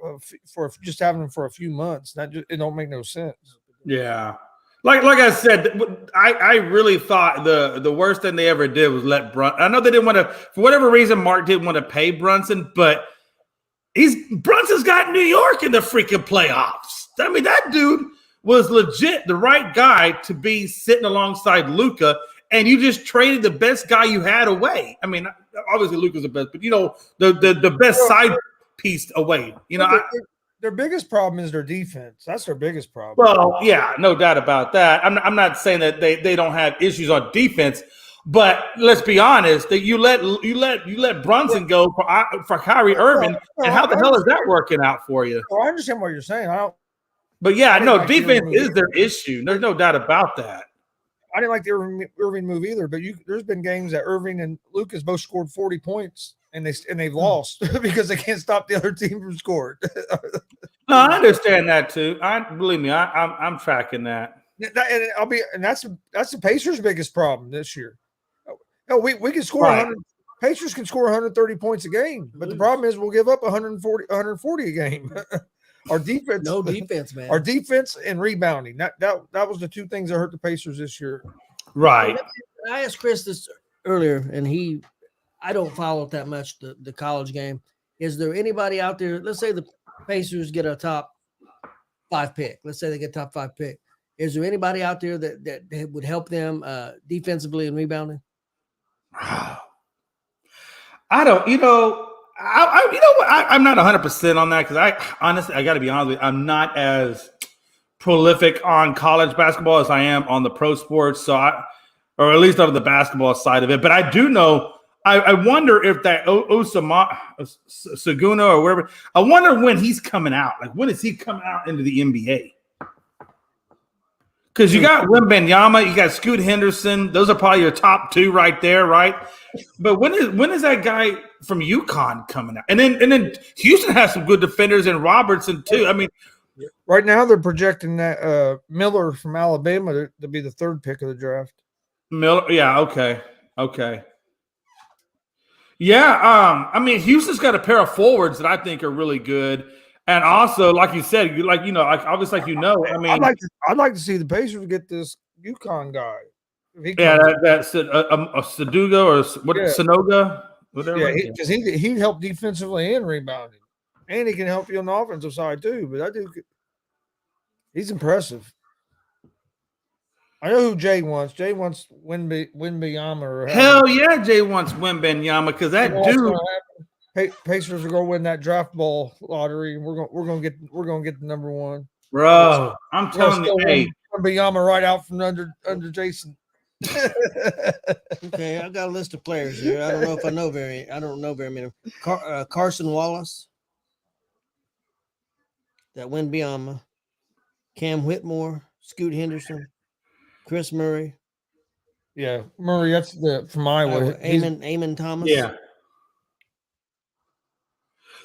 just having him for a few months. It don't make no sense. Yeah, like I said, I really thought the worst thing they ever did was let Brunson. I know they didn't want to, for whatever reason, Mark didn't want to pay Brunson, but Brunson's got New York in the freaking playoffs. I mean, that dude was legit the right guy to be sitting alongside Luka, and you just traded the best guy you had away. I mean, obviously Luka's the best, but the best side piece away. Their biggest problem is their defense. That's their biggest problem. Well, yeah, no doubt about that. I'm not saying that they don't have issues on defense, but let's be honest, that you let Brunson go for Kyrie Irving, and how the hell is that working out for you? Well, I understand what you're saying. But yeah, no, defense is their issue. There's no doubt about that. I didn't like the Irving move either, but there's been games that Irving and Lucas both scored 40 points and they've lost because they can't stop the other team from scoring. No, I understand that too. Believe me, I'm tracking that. And that's the Pacers' biggest problem this year. No, we can score 100. Pacers can score 130 points a game, but the problem is we'll give up 140 a game. Our defense, no defense, man. Our defense and rebounding. That was the 2 things that hurt the Pacers this year. Right. I asked Chris this earlier, and I don't follow it that much, the college game. Is there anybody out there? Let's say the Pacers get a top 5 pick. Let's say they get top 5 pick. Is there anybody out there that would help them defensively and rebounding? I don't. I'm not 100% on that because I got to be honest with you, I'm not as prolific on college basketball as I am on the pro sports. Or at least on the basketball side of it. But I do know. I wonder if that Saguna or whatever. I wonder when he's coming out. Like when is he coming out into the NBA? Because you got Wembanyama, you got Scoot Henderson. Those are probably your top 2 right there, right? But when is that guy from UConn coming out? And then Houston has some good defenders in Robertson too. I mean, right now they're projecting that Miller from Alabama to be the 3rd pick of the draft. Miller, yeah, okay. Yeah, I mean, Houston's got a pair of forwards that I think are really good. And also, like you said, obviously, I mean, I'd like to see the Pacers get this UConn guy. If he yeah, comes. that's a Saduga or what Yeah. Sonoga, whatever. Yeah, because he helped defensively and rebounding, and he can help you on the offensive side too. But he's impressive. I know who Jay wants. Jay wants Wembanyama or Hell yeah, Jay wants Wembanyama because that dude. Pacers are going to win that draft ball lottery, and we're gonna get the number one. Bro, I'm telling you, hey, Wembanyama right out from under Jason. Okay, I got a list of players here. I don't know if I know very. I don't know very many. Carson Wallace, that Wembanyama, Cam Whitmore, Scoot Henderson, Chris Murray. Yeah, Murray. That's from Iowa. Amon Thomas. Yeah,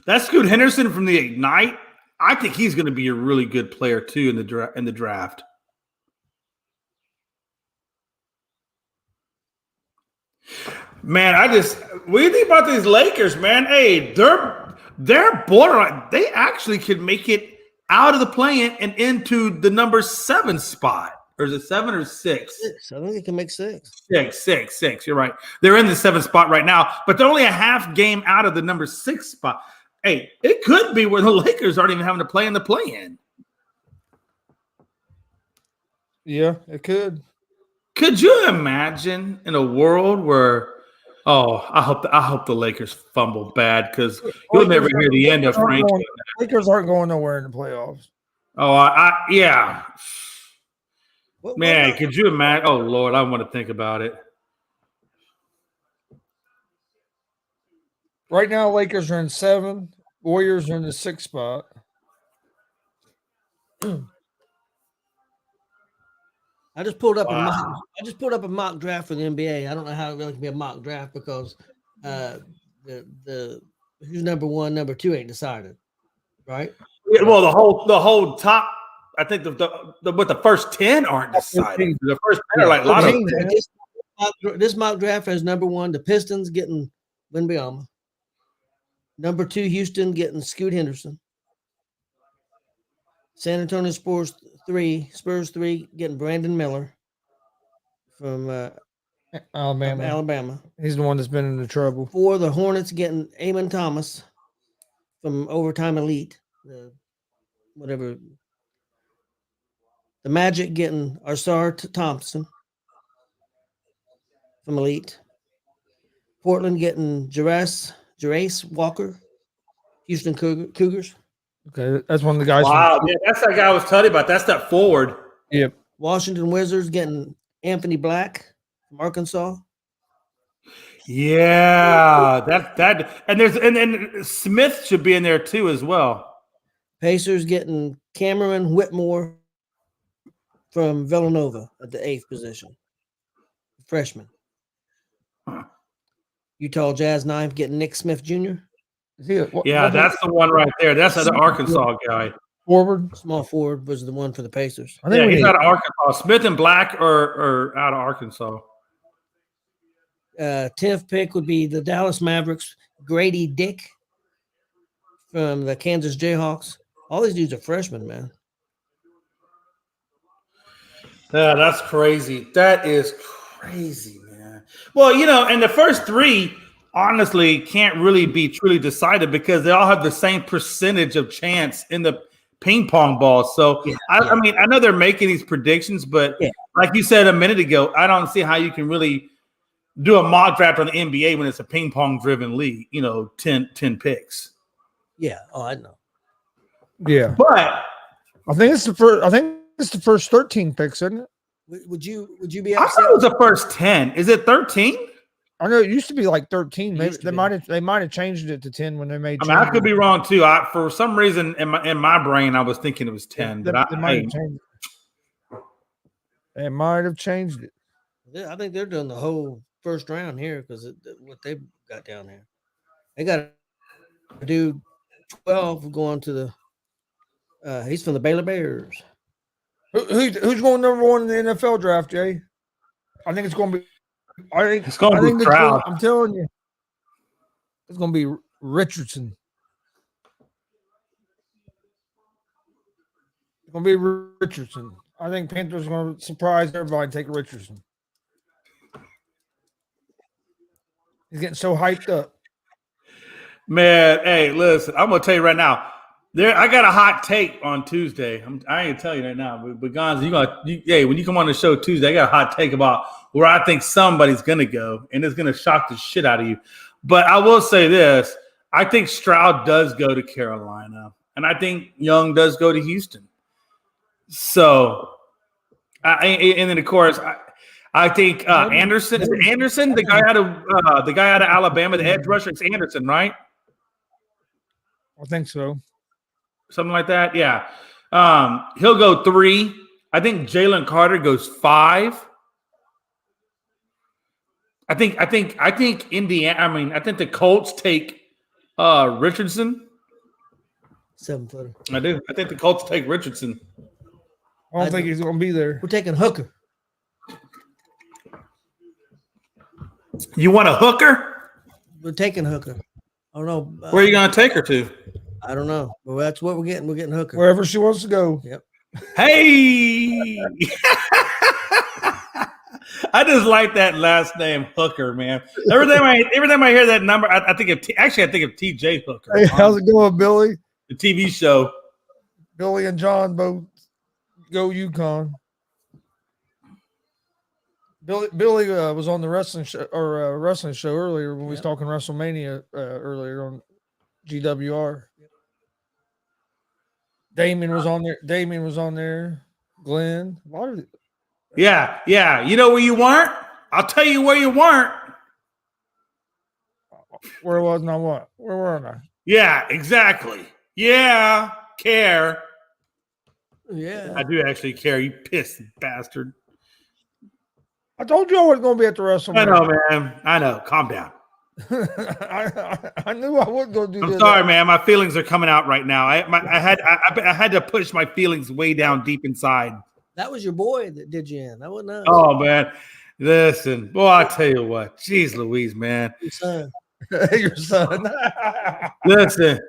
that's Scoot Henderson from the Ignite. I think he's going to be a really good player too in the draft. Man, what do you think about these Lakers, man? Hey, they're borderline. They actually could make it out of the play-in and into the number 7 spot. Or is it 7 or 6? 6. I think they can make 6. 6. You're right. They're in the 7th spot right now, but they're only a half game out of the number 6 spot. Hey, it could be where the Lakers aren't even having to play in the play-in. Yeah, it could. Could you imagine in a world where? Oh, I hope the Lakers fumble bad because you'll never hear the end of Frank. Lakers aren't going nowhere in the playoffs. Oh, yeah. Man, could you imagine? Oh Lord, I want to think about it. Right now, Lakers are in 7. Warriors are in the 6th spot. I just pulled up a mock draft for the NBA. I don't know how it really can be a mock draft because the who's number 1, number 2 ain't decided, right? Yeah, well, the whole top. I think the first 10 aren't decided. The first 10 are like lottery. This mock draft has number 1, the Pistons getting Wembanyama. Number 2, Houston getting Scoot Henderson. San Antonio Spurs 3 getting Brandon Miller from Alabama. He's the one that's been in the trouble. 4, the Hornets getting Amon Thomas from Overtime Elite. The Magic getting G.S.R. Thompson from Elite. Portland getting Jarace Walker, Houston Cougars. Okay, that's one of the guys. Wow, yeah, that's that guy I was telling you about. That's that forward. Yep. Washington Wizards getting Anthony Black from Arkansas. Yeah, and then Smith should be in there too as well. Pacers getting Cameron Whitmore from Villanova at the 8th position, freshman. Utah Jazz 9th getting Nick Smith Jr. That's the one right there. That's the Arkansas guy. Small forward was the one for the Pacers. He's out of Arkansas. Smith and Black are out of Arkansas. 10th pick would be the Dallas Mavericks, Grady Dick from the Kansas Jayhawks. All these dudes are freshmen, man. Yeah, that's crazy. That is crazy, man. Well, and the first 3 honestly can't really be truly decided because they all have the same percentage of chance in the ping pong ball. So I mean, I know they're making these predictions, but like you said a minute ago, I don't see how you can really do a mock draft on the NBA when it's a ping pong driven league, 10 picks. Yeah. Oh, I know. Yeah. But I think it's the first 13 picks, isn't it? Would you be upset? I thought it was the first 10. Is it 13? I know it used to be like 13. Maybe they might have changed it to 10 when they made. I could be wrong too. For some reason in my brain, I was thinking it was 10. They might have changed it. I think they're doing the whole first round here because what they've got down there. They got a dude 12 going to the. He's from the Baylor Bears. Who's going number 1 in the NFL draft, Jay? I think it's going to be. It's going to be Crowd. I'm telling you, it's going to be Richardson. going to be Richardson. I think Panthers are going to surprise everybody and take Richardson. He's getting so hyped up. Man, hey, listen, I'm gonna tell you right now. I got a hot take on Tuesday. I ain't tell you right now, but Gonz, hey, when you come on the show Tuesday, I got a hot take about where I think somebody's gonna go, and it's gonna shock the shit out of you. But I will say this: I think Stroud does go to Carolina, and I think Young does go to Houston. So, and then of course, I think Anderson, the guy out of Alabama, the edge rusher, it's Anderson, right? I think so. Something like that. Yeah. He'll go 3. I think Jalen Carter goes 5. I think Indiana. I think the Colts take Richardson. 7-footer. I do. I think the Colts take Richardson. I don't think he's going to be there. We're taking Hooker. You want a hooker? We're taking Hooker. I don't know. Where are you going to take her to? I don't know. But that's what we're getting. We're getting Hooker. Wherever she wants to go. Yep. Hey! I just like that last name, Hooker, man. Every time I hear that number, I think of TJ Hooker. Hey, how's it going, Billy? The TV show. Billy and John both go UConn. Billy was on the wrestling show earlier when we was talking WrestleMania earlier on GWR. Damon was on there. Glenn. A lot of it. Yeah. You know where you weren't? I'll tell you where you weren't. Where was I? What? Where were I? Yeah, exactly. Yeah, care. Yeah. I do actually care. You pissed bastard. I told you I was going to be at the WrestleMania. I know, man. I know. Calm down. I knew I wasn't going to do I'm that. sorry, man. My feelings are coming out right now. I had to push my feelings way down deep inside. That was your boy that did you in. That wasn't us. Oh, man. Listen, boy, I tell you what. Jeez Louise, man. Your son. Your son. Listen.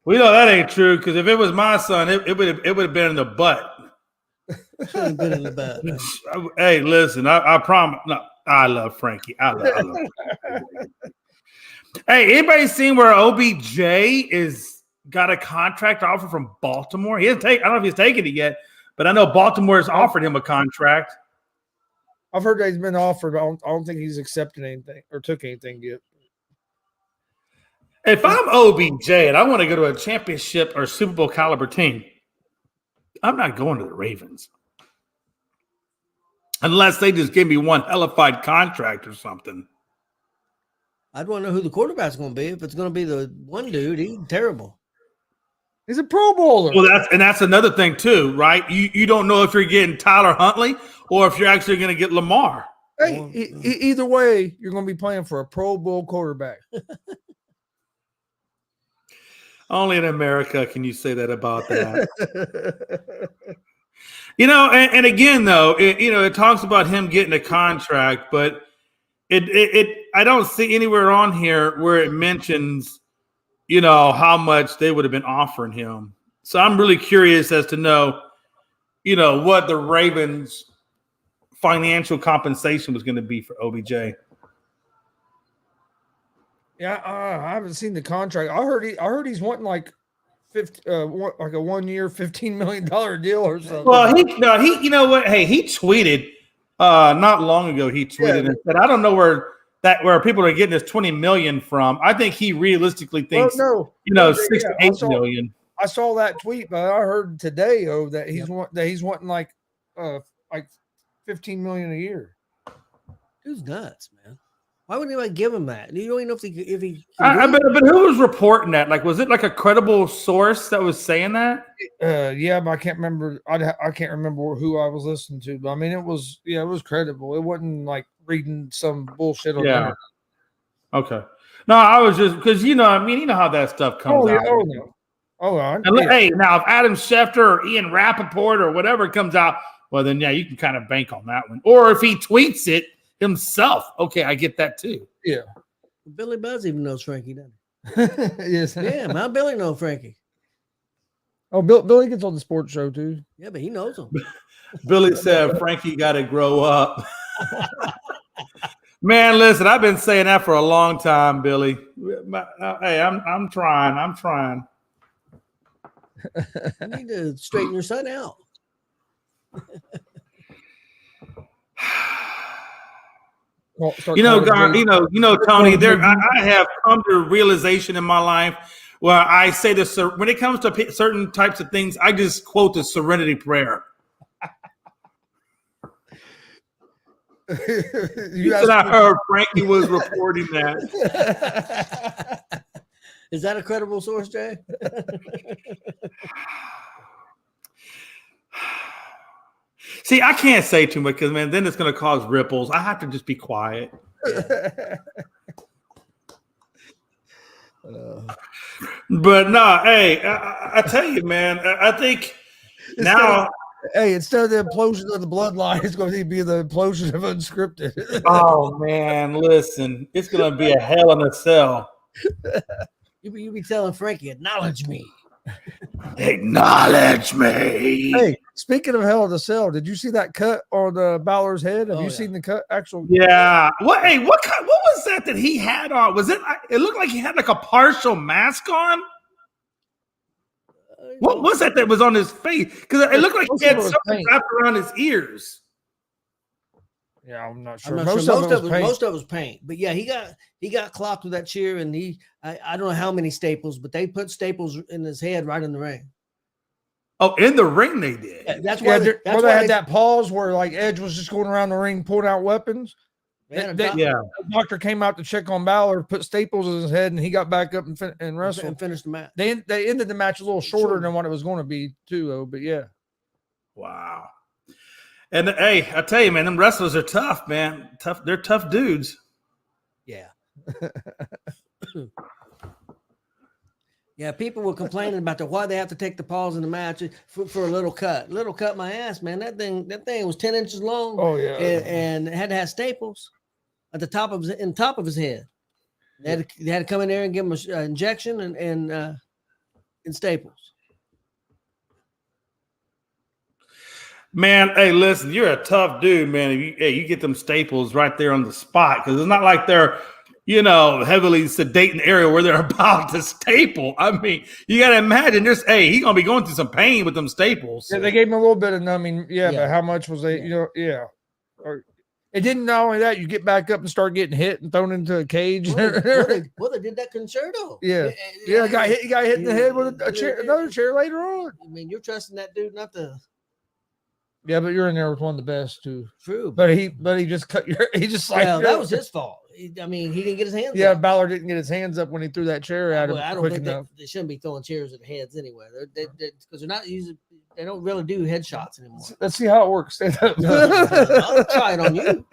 We know that ain't true because if it was my son, it would have been in the butt. Should have been in the butt. Hey, listen, I promise. No, I love Frankie. I love Frankie. Hey, anybody seen where OBJ is got a contract offer from Baltimore? I don't know if he's taken it yet, but I know Baltimore has offered him a contract. I've heard that he's been offered. I don't think he's accepted anything or took anything yet. If I'm OBJ and I want to go to a championship or Super Bowl caliber team, I'm not going to the Ravens. Unless they just give me one hellified contract or something. I'd want to know who the quarterback's going to be. If it's going to be the one dude, he's terrible. He's a Pro Bowler. Well, that's another thing too, right? You don't know if you're getting Tyler Huntley or if you're actually going to get Lamar. Hey, either way, you're going to be playing for a Pro Bowl quarterback. Only in America can you say that about that. And again, though, it talks about him getting a contract, but I don't see anywhere on here where it mentions, how much they would have been offering him. So I'm really curious as to know, what the Ravens' financial compensation was going to be for OBJ. Yeah, I haven't seen the contract. I heard he's wanting like a 1 year, $15 million deal or something. Well, you know what? Hey, he tweeted not long ago. He tweeted and said, "I don't know where people are getting this $20 million from. I think he realistically thinks, 6 to 8 million." I saw that tweet, but I heard today that he's wanting like $15 million a year. Dude's nuts, man. Why would anybody give him that? You don't even know if he. But who was reporting that? Like, was it like a credible source that was saying that? Yeah, but I can't remember. I can't remember who I was listening to. But I mean, it was credible. It wasn't like reading some bullshit on there. Okay. No, I was just because you know how that stuff comes out. Hey, now if Adam Schefter or Ian Rappaport or whatever comes out, well then you can kind of bank on that one. Or if he tweets it himself, okay, I get that too. Yeah. Billy Buzz even knows Frankie, doesn't he? Yes. Yeah, my Billy knows Frankie. Oh, Billy gets on the sports show too. Yeah, but he knows them. Billy said Frankie got to grow up. Man, listen, I've been saying that for a long time, Billy. Hey, I'm trying. I'm trying. You need to straighten your son out. Well, You know, Tony. I have come to a realization in my life where I say this when it comes to certain types of things. I just quote the Serenity Prayer. You said I heard Frankie was reporting that. Is that a credible source, Jay? See, I can't say too much because, man, then it's going to cause ripples. I have to just be quiet. But no, hey, I tell you, man, I think now. Instead of the implosion of the bloodline, it's going to be the implosion of unscripted. Oh man, listen, it's going to be a hell in a cell. You be telling Frankie, acknowledge me. Acknowledge me. Hey, speaking of hell in a cell, did you see that cut on Balor's head? Have you seen the cut? Actual? Yeah. What? Hey, what was that he had on? Was it? It looked like he had like a partial mask on. What was that was on his face? Because it looked like he had something wrapped around his ears. Yeah, I'm not sure. Most of it was paint. But yeah, he got clocked with that chair, and I don't know how many staples, but they put staples in his head right in the ring. Oh, in the ring they did. Yeah, that's why they had that pause where like Edge was just going around the ring pulling out weapons. The doctor came out to check on Balor, put staples in his head, and he got back up and wrestled and finished the match. They ended the match a little shorter than what it was going to be too, though. But yeah, wow. And hey, I tell you, man, them wrestlers are tough, man. Tough. They're tough dudes. Yeah. Yeah, people were complaining about why they have to take the pause in the match for a little cut. Little cut my ass, man. That thing was 10 inches long. Oh yeah, and it had to have staples at the top of his head. They had to come in there and give him an injection and staples. Man, hey, listen, you're a tough dude, man. If you get them staples right there on the spot, because it's not like they're, heavily sedating area where they're about to staple. I mean, you got to imagine he's going to be going through some pain with them staples. Yeah, they gave him a little bit of numbing. Yeah, but how much was they, it didn't not only that, you get back up and start getting hit and thrown into a cage. Well, they did that concerto. Yeah. Yeah, he got hit in the head with another chair later on. I mean, you're trusting that dude not to. Yeah, but you're in there with one of the best too. True. But he just cut that was his fault. I mean, he didn't get his hands up. Yeah, Balor didn't get his hands up when he threw that chair at him. I don't think they shouldn't be throwing chairs at heads anyway. Because they're not using. They don't really do headshots anymore. Let's see how it works. I'll try it on you.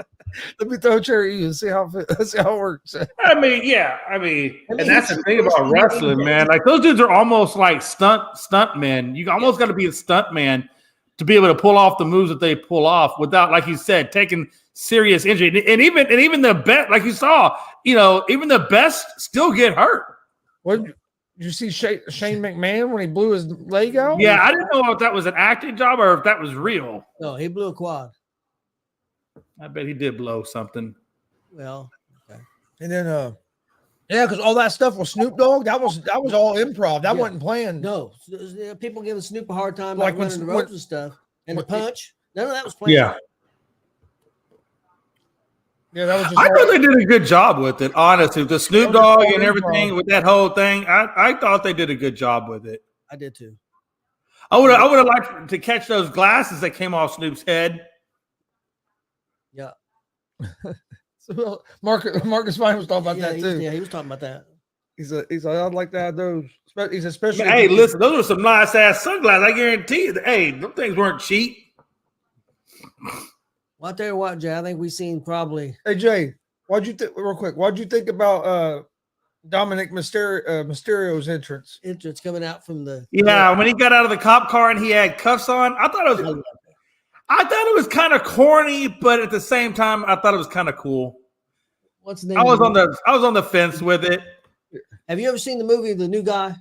Let me throw a chair at you and see how it works. I mean, and that's the thing about wrestling, man. Like those dudes are almost like stunt men. You almost got to be a stunt man to be able to pull off the moves that they pull off without, like you said, taking serious injury. And even the best, like you saw, even the best still get hurt. What did you see Shane McMahon when he blew his leg out? Yeah, I didn't know if that was an acting job or if that was real. No, he blew a quad. I bet he did blow something. Well, okay. And then because all that stuff was Snoop Dogg. That was all improv. That wasn't planned. No, people giving Snoop a hard time like running the ropes and stuff, and the punch. None of that was planned. Yeah, that was. I thought they did a good job with it. Honestly, with the Snoop Dogg and everything, with that whole thing, I thought they did a good job with it. I did too. I would have liked to catch those glasses that came off Snoop's head. Yeah. So Marcus Vine was talking about that too. Yeah, he was talking about that. He's like, I'd like to have those. He's especially. Hey, listen, those are some nice ass sunglasses. I guarantee you. Hey, those things weren't cheap. Well, I'll tell you what, Jay. I think we've seen probably. Hey Jay, what'd you think about Dominic Mysterio's entrance? Entrance coming out from the. Yeah, when he got out of the cop car and he had cuffs on, I thought it was kind of corny, but at the same time, I thought it was kind of cool. What's the name? I was on the fence with it. Have you ever seen the movie The New Guy?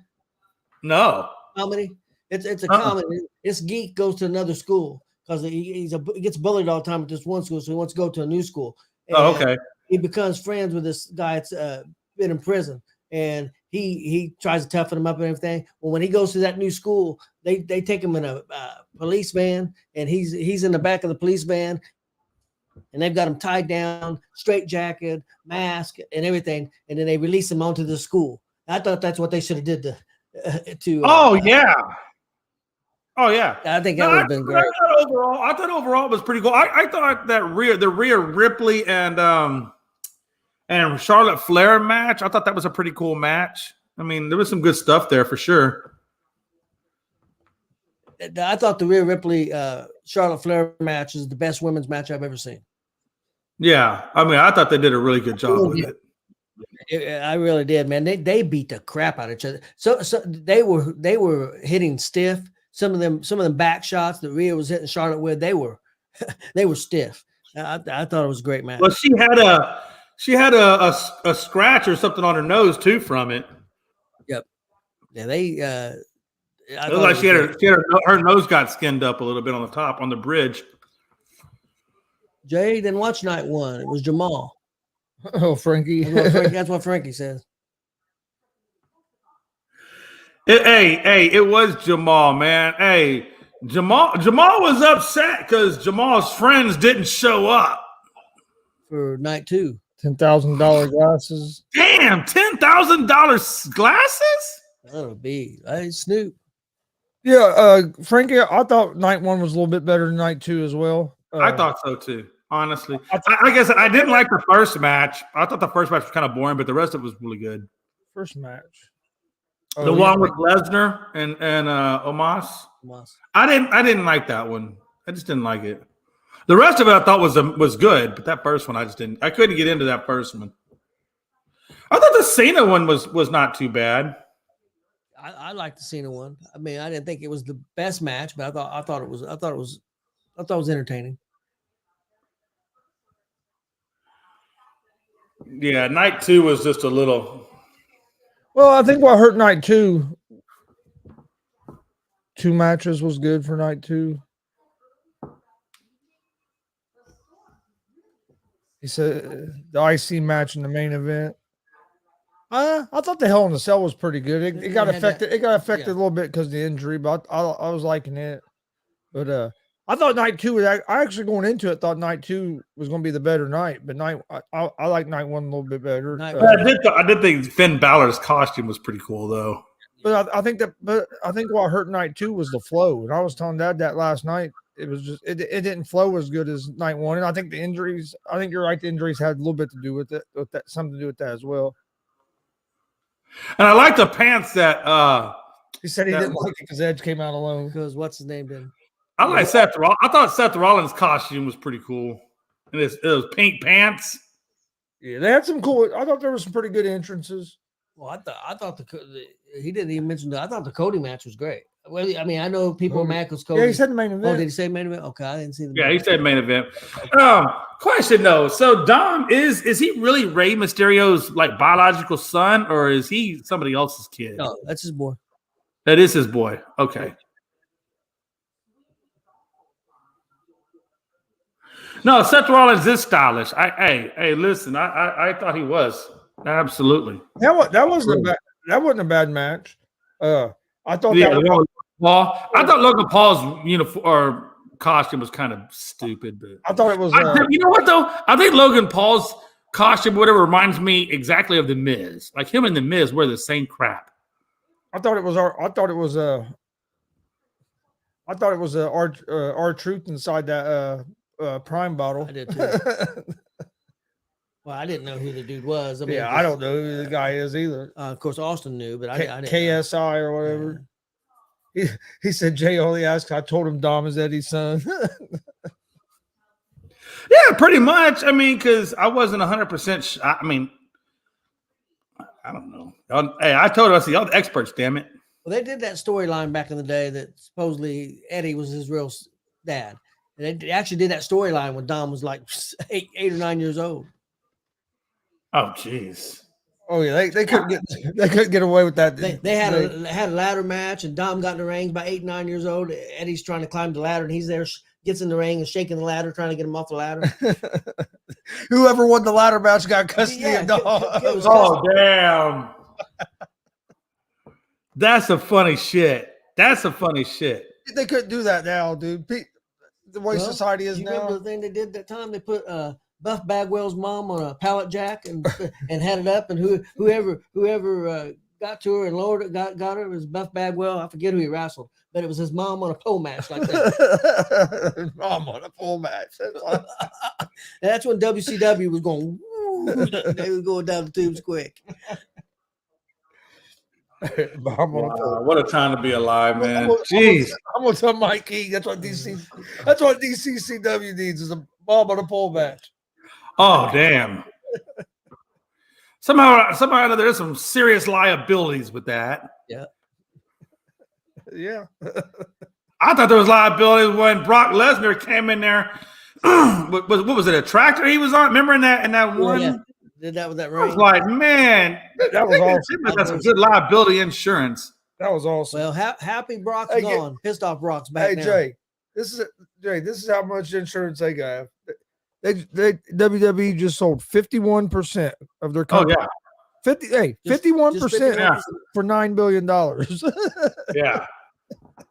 No. Comedy. It's a common. This geek goes to another school because he gets bullied all the time at this one school, so he wants to go to a new school. And okay. he becomes friends with this guy that's been in prison, and he tries to toughen him up and everything. Well, when he goes to that new school, they take him in a police van, and he's in the back of the police van, and they've got him tied down, straight jacket, mask, and everything, and then they release him onto the school. I thought that's what they should have did to. Oh yeah. Oh yeah. I think that would have been great. I thought overall it was pretty cool. I thought that the Rhea Ripley and Charlotte Flair match, I thought that was a pretty cool match. I mean, there was some good stuff there for sure. I thought the Rhea Ripley Charlotte Flair match is the best women's match I've ever seen. Yeah, I mean, I thought they did a really good job with it. I really did, man. They beat the crap out of each other. So they were hitting stiff. Some of them back shots that Rhea was hitting Charlotte with, they were stiff. I thought it was a great match. Well, she had a scratch or something on her nose too from it. Yep. Yeah, they. It looked like her nose got skinned up a little bit on the top on the bridge. Jay didn't watch night one. It was Jamal. Oh, Frankie. That's what Frankie says. It was Jamal, man. Hey, Jamal was upset because Jamal's friends didn't show up For night two. $10,000 glasses. Damn, $10,000 glasses? That'll be Snoop. Yeah, Frankie, I thought night one was a little bit better than night two as well. I thought so too, honestly. I guess I didn't like the first match. I thought the first match was kind of boring, but the rest of it was really good. First match. The one with Lesnar and Omos. I didn't like that one. I just didn't like it. The rest of it I thought was good, but that first one I just didn't. I couldn't get into that first one. I thought the Cena one was not too bad. I liked the Cena one. I mean, I didn't think it was the best match, but I thought it was entertaining. Yeah, night two was just a little. Well, I think what hurt night two matches was good for night two. He said the IC match in the main event. I thought the Hell in the Cell was pretty good. It got affected. It got affected a little bit because of the injury, but I was liking it. But I thought night two was. I actually going into it thought night two was going to be the better night, but I like night one a little bit better. I did think Finn Balor's costume was pretty cool though. But I think what hurt night two was the flow, and I was telling Dad that last night. It was just it didn't flow as good as night one, and I think the injuries. I think you're right. The injuries had a little bit to do with it. With that, something to do with that as well. And I like the pants that he said he didn't like it because Edge came out alone. Because what's his name been? I like Seth Rollins. I thought Seth Rollins' costume was pretty cool. And it was pink pants. Yeah, they had some cool. I thought there were some pretty good entrances. Well, I thought he didn't even mention that. I thought the Cody match was great. Well, I mean, I know people are mad because Cody. Yeah, he said the main event. Oh, did he say main event? Okay, I didn't see the. Yeah, he said main event. Question though. So Dom is he really Rey Mysterio's like biological son, or is he somebody else's kid? No, that's his boy. That is his boy. Okay. No, Seth Rollins is stylish. Hey, listen, I thought he was. Absolutely. That wasn't a bad match. I thought I thought Logan Paul's uniform or costume was kind of stupid, but I thought it was. You know what though? I think Logan Paul's costume, whatever, reminds me exactly of the Miz. Like him and the Miz wear the same crap. I thought it was R-Truth inside that Prime bottle. I did too. Well, I didn't know who the dude was. I mean, I don't know who the guy is either. Of course, Austin knew, but I didn't. KSI or whatever. Yeah. He said Jay only asked. I told him Dom is Eddie's son. Yeah, pretty much. I mean, because I wasn't 100%. I mean, I don't know. Hey, I told him, I said, y'all the experts, damn it. Well, they did that storyline back in the day that supposedly Eddie was his real dad. And they actually did that storyline when Dom was like 8 or 9 years old. Oh, jeez. Oh yeah, they couldn't get away with that. They had a ladder match, and Dom got in the ring about 8, 9 years old. Eddie's trying to climb the ladder, and he's there, gets in the ring and shaking the ladder, trying to get him off the ladder. Whoever won the ladder match got custody of Dom. Oh damn! That's a funny shit. That's a funny shit. They couldn't do that now, dude. The way society is you now. Remember the thing they did that time? They put Buff Bagwell's mom on a pallet jack and had it up, and whoever got to her and lowered it, got her was Buff Bagwell. I forget who he wrestled, but it was his mom on a pole match like that. Mom on a pole match. That's when WCW was going. Woo, they were going down the tubes quick. Wow, what a time to be alive, man. Jeez. I'm gonna tell Mikey that's what DCCW needs is a mom on a pole match. Oh damn. Somehow or another, there's some serious liabilities with that. Yeah. Yeah. I thought there was liabilities when Brock Lesnar came in there. what was it? A tractor he was on? Remember in that one? Yeah. Did that with that ring. I was like, man, that was awesome. That's some good liability insurance. That was awesome. Well, happy Brock's gone. Pissed off Brock's back now. Jay, this is how much insurance they got. They WWE just sold 51% of their company. Oh yeah. 51% for $9 billion. Yeah.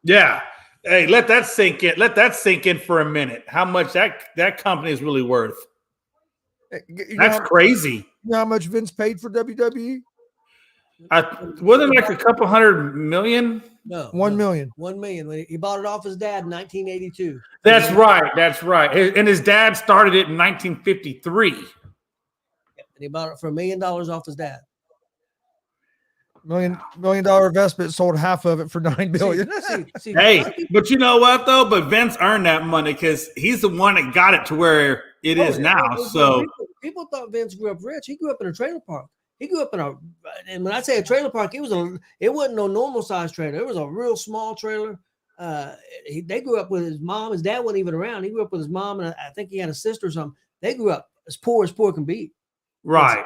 Yeah. Hey, let that sink in. Let that sink in for a minute. How much that company is really worth. That's crazy. You know how much Vince paid for WWE? Wasn't it like a couple $100 million? No, $1 million. $1 million. He bought it off his dad in 1982. That's right. That's right. And his dad started it in 1953. And he bought it for $1 million off his dad. $1 million investment, sold half of it for $9 billion. See, hey, but you know what though? But Vince earned that money because he's the one that got it to where it is now. So people thought Vince grew up rich. He grew up in a trailer park. He grew up in and when I say a trailer park, it wasn't no normal size trailer. It was a real small trailer. They grew up with his mom. His dad wasn't even around. He grew up with his mom, and I think he had a sister or something. They grew up as poor can be. Right.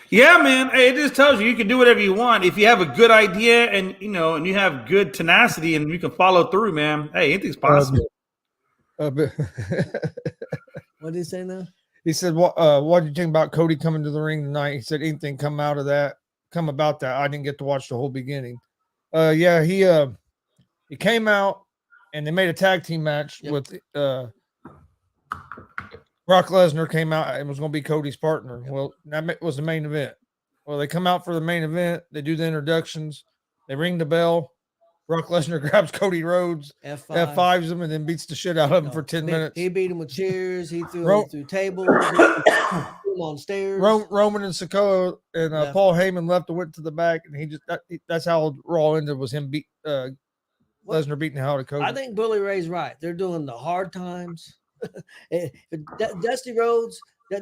Yeah, man. Hey, it just tells you can do whatever you want if you have a good idea and and you have good tenacity and you can follow through, man. Hey, anything's possible. What did he say now? He said, what did you think about Cody coming to the ring tonight? He said, anything come about that. I didn't get to watch the whole beginning. Yeah, he came out and they made a tag team match with Brock Lesnar came out and was going to be Cody's partner. Well, that was the main event. Well, they come out for the main event. They do the introductions. They ring the bell. Brock Lesnar grabs Cody Rhodes, F5s him, and then beats the shit out of him for 10 minutes. He beat him with chairs. He threw him through tables. He threw him on stairs. Roman and Sikoa and Paul Heyman left and went to the back, and that's how Raw ended, was him Lesnar beating the hell out of Cody. I think Bully Ray's right. They're doing the hard times. Dusty Rhodes. I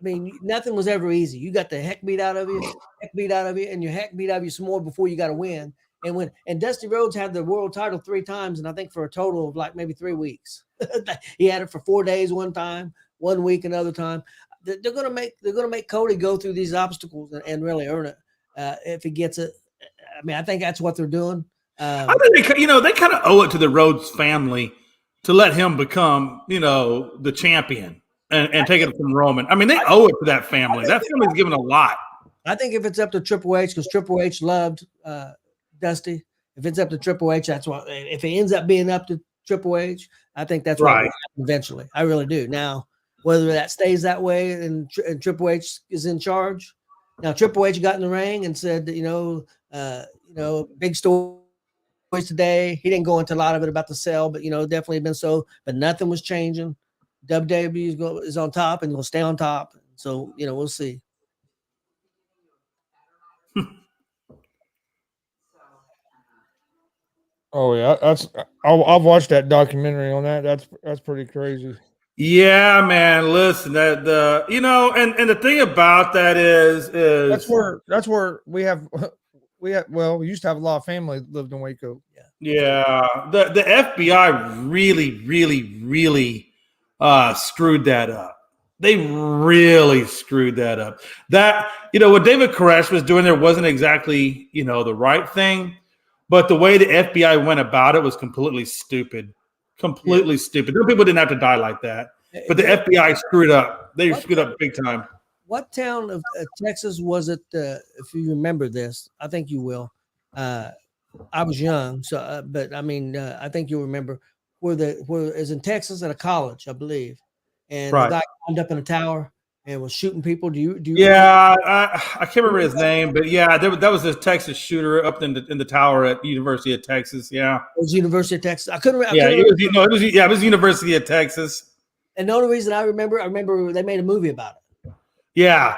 mean, nothing was ever easy. You got the heck beat out of you, and your heck beat out of you some more before you got to win. And Dusty Rhodes had the world title 3 times, and I think for a total of like maybe 3 weeks. He had it for 4 days one time, 1 week another time. They're gonna make Cody go through these obstacles and really earn it if he gets it. I mean, I think that's what they're doing. I think they kind of owe it to the Rhodes family to let him become the champion and take it from Roman. I mean, they owe it to that family. That family's given a lot. I think if it's up to Triple H, because Triple H loved Dusty. If it's up to Triple H, that's what. If it ends up being up to Triple H, I think that's right. Eventually, I really do. Now, whether that stays that way and Triple H is in charge, now Triple H got in the ring and said, big stories today. He didn't go into a lot of it about the sell, but definitely been so. But nothing was changing. WWE is on top and will stay on top. So we'll see. Oh yeah, I've watched that documentary on that. That's pretty crazy. Yeah, man. Listen, and the thing about that is that's where we used to have a lot of family that lived in Waco. Yeah. The FBI really, really, really screwed that up. They really screwed that up. That, what David Koresh was doing there wasn't exactly, the right thing, but the way the FBI went about it was completely stupid. Completely stupid. There people didn't have to die like that, but the FBI screwed up. They screwed up big time. What town of Texas was it? If you remember this, I think you will. I was young, so but I mean, I think you'll remember where is in Texas at a college, I believe, and the guy climbed up in a tower and was shooting people. Do you? Yeah, I can't remember his name, but yeah, that was a Texas shooter up in the tower at University of Texas. Yeah, it was University of Texas. I couldn't. It was University of Texas. And the only reason I remember they made a movie about it. Yeah.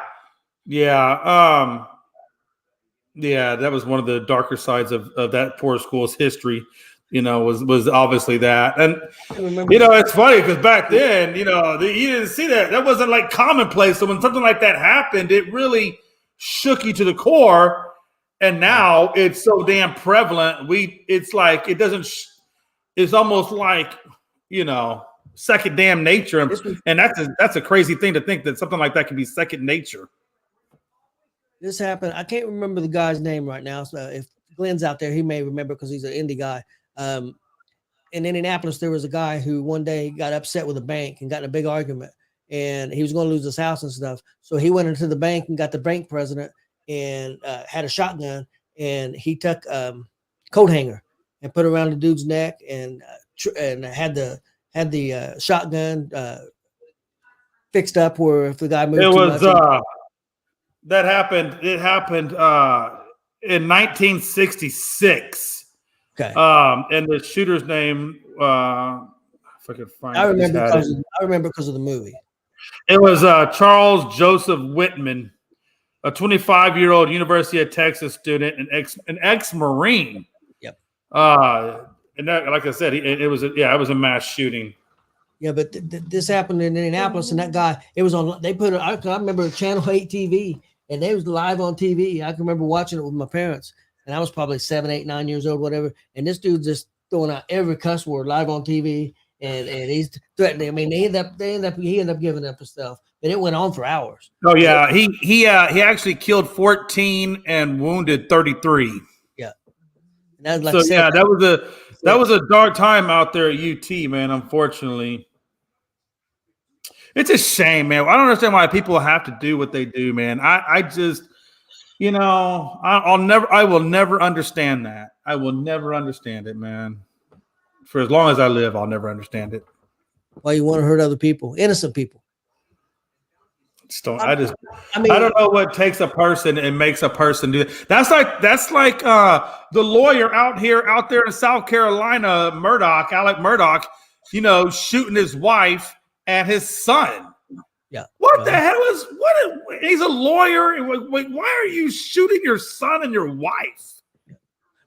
That was one of the darker sides of that poor school's history, was obviously that. And, it's funny because back then, you didn't see that. That wasn't like commonplace. So when something like that happened, it really shook you to the core. And now it's so damn prevalent. It's like, it doesn't, it's almost like, second damn nature. And that's a crazy thing to think that something like that can be second nature. This happened. I can't remember the guy's name right now. So if Glenn's out there, he may remember because he's an indie guy. In Indianapolis, there was a guy who one day got upset with a bank and got in a big argument, and he was going to lose his house and stuff. So he went into the bank and got the bank president and had a shotgun, and he took coat hanger and put it around the dude's neck and had the shotgun fixed up where if the guy moved it too was much, that happened. It happened in 1966. Okay. And the shooter's name, if I could find it. I remember because of the movie. It was Charles Joseph Whitman, a 25-year-old University of Texas student, an ex-Marine. Yep. And that, like I said, it was a mass shooting. Yeah, but this happened in Indianapolis, and that guy, it was on. They put it. I remember Channel 8 TV, and they was live on TV. I can remember watching it with my parents, and I was probably 7, 8, 9 years old, whatever. And this dude just throwing out every cuss word live on TV, and he's threatening. I mean, he ended up giving up his stuff, but it went on for hours. Oh yeah, he actually killed 14 and wounded 33. Yeah, and that was like that was a dark time out there at UT, man. Unfortunately. It's a shame, man. I don't understand why people have to do what they do, man. I just, I will never understand that. I will never understand it, man. For as long as I live, I'll never understand it. Why you want to hurt other people, innocent people? I don't know what takes a person and makes a person do that. That's like the lawyer out there in South Carolina, Alec Murdoch, shooting his wife and his son. Yeah. What the hell he's a lawyer. Wait, why are you shooting your son and your wife?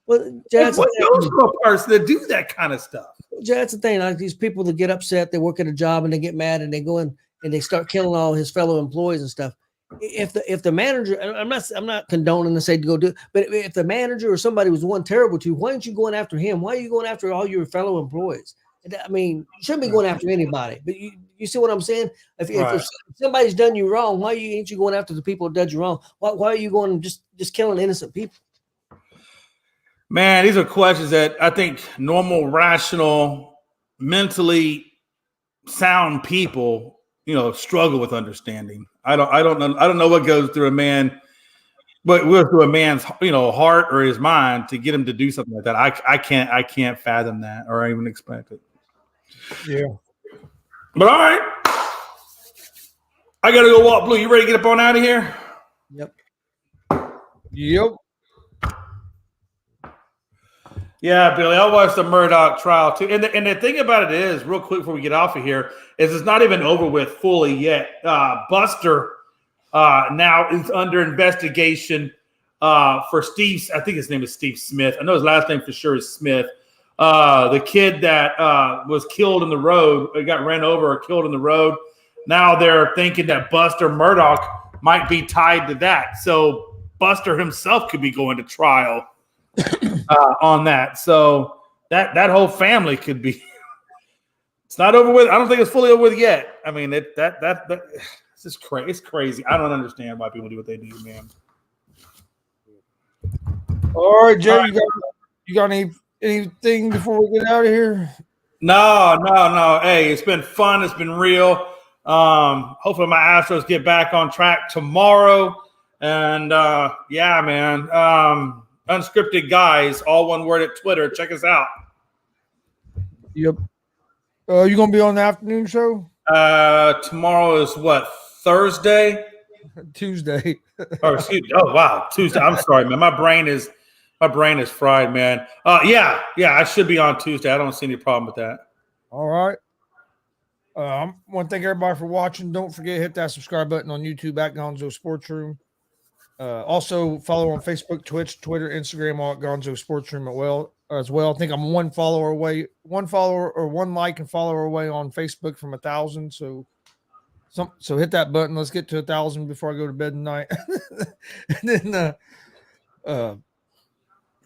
Well, what goes for a person to do that kind of stuff? That's the thing. Like these people that get upset, they work at a job and they get mad and they go in and they start killing all his fellow employees and stuff. If the manager, I'm not condoning to say to go do it, but if the manager or somebody was one terrible to you, why aren't you going after him? Why are you going after all your fellow employees? I mean, you shouldn't be going after anybody, but you see what I'm saying? If somebody's done you wrong, why ain't you going after the people that did you wrong? Why are you going just killing innocent people? Man, these are questions that I think normal, rational, mentally sound people, struggle with understanding. I don't know what goes through a man, but goes through a man's, heart or his mind to get him to do something like that. I can't fathom that or even expect it. Yeah. But all right. I gotta go walk Blue. You ready to get up on out of here? Yep. Yeah, Billy, I watched the Murdoch trial too. And the thing about it is, real quick before we get off of here, is it's not even over with fully yet. Buster now is under investigation for Steve. I think his name is Steve Smith. I know his last name for sure is Smith. The kid that was killed in the road, got ran over or killed in the road. Now they're thinking that Buster Murdoch might be tied to that. So Buster himself could be going to trial on that. So that whole family could be It's not over with. I don't think it's fully over with yet. I mean, it's just crazy. It's crazy. I don't understand why people do what they do, man. All right, Jay, you got anything before we get out of here? No. Hey, it's been fun. It's been real. Hopefully my Astros get back on track tomorrow. And yeah, man. Unscripted Guys, all one word at Twitter. Check us out. Yep. You gonna be on the afternoon show? Tomorrow is what? Thursday? Tuesday. Or excuse me. Oh wow, Tuesday. I'm sorry, man. My brain is fried, man. Yeah, I should be on Tuesday. I don't see any problem with that. All right. I want to thank everybody for watching. Don't forget to hit that subscribe button on YouTube at Gonzo Sports Room. Also follow on Facebook, Twitch, Twitter, Instagram, all at Gonzo Sports Room as well. I think I'm one follower or one like and follower away on Facebook from 1,000. So hit that button. Let's get to 1,000 before I go to bed tonight. And then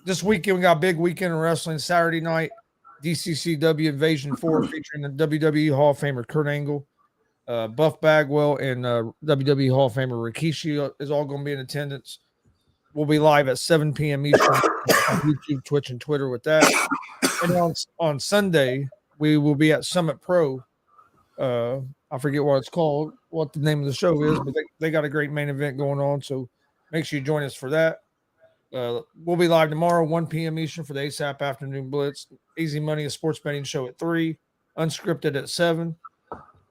this weekend we got a big weekend of wrestling. Saturday night, DCCW Invasion 4 featuring the WWE Hall of Famer Kurt Angle, Buff Bagwell, and WWE Hall of Famer Rikishi is all going to be in attendance. We'll be live at 7 p.m. Eastern on YouTube, Twitch, and Twitter with that. And on Sunday, we will be at Summit Pro. I forget what it's called, what the name of the show is, but they got a great main event going on. So make sure you join us for that. We'll be live tomorrow, 1 p.m. Eastern for the ASAP Afternoon Blitz. Easy Money, a sports betting show at 3, Unscripted at 7.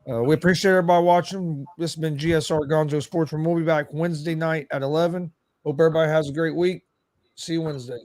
We appreciate everybody watching. This has been G.S.R. Gonzo Sports Room. We'll be back Wednesday night at 11. Hope everybody has a great week. See you Wednesday.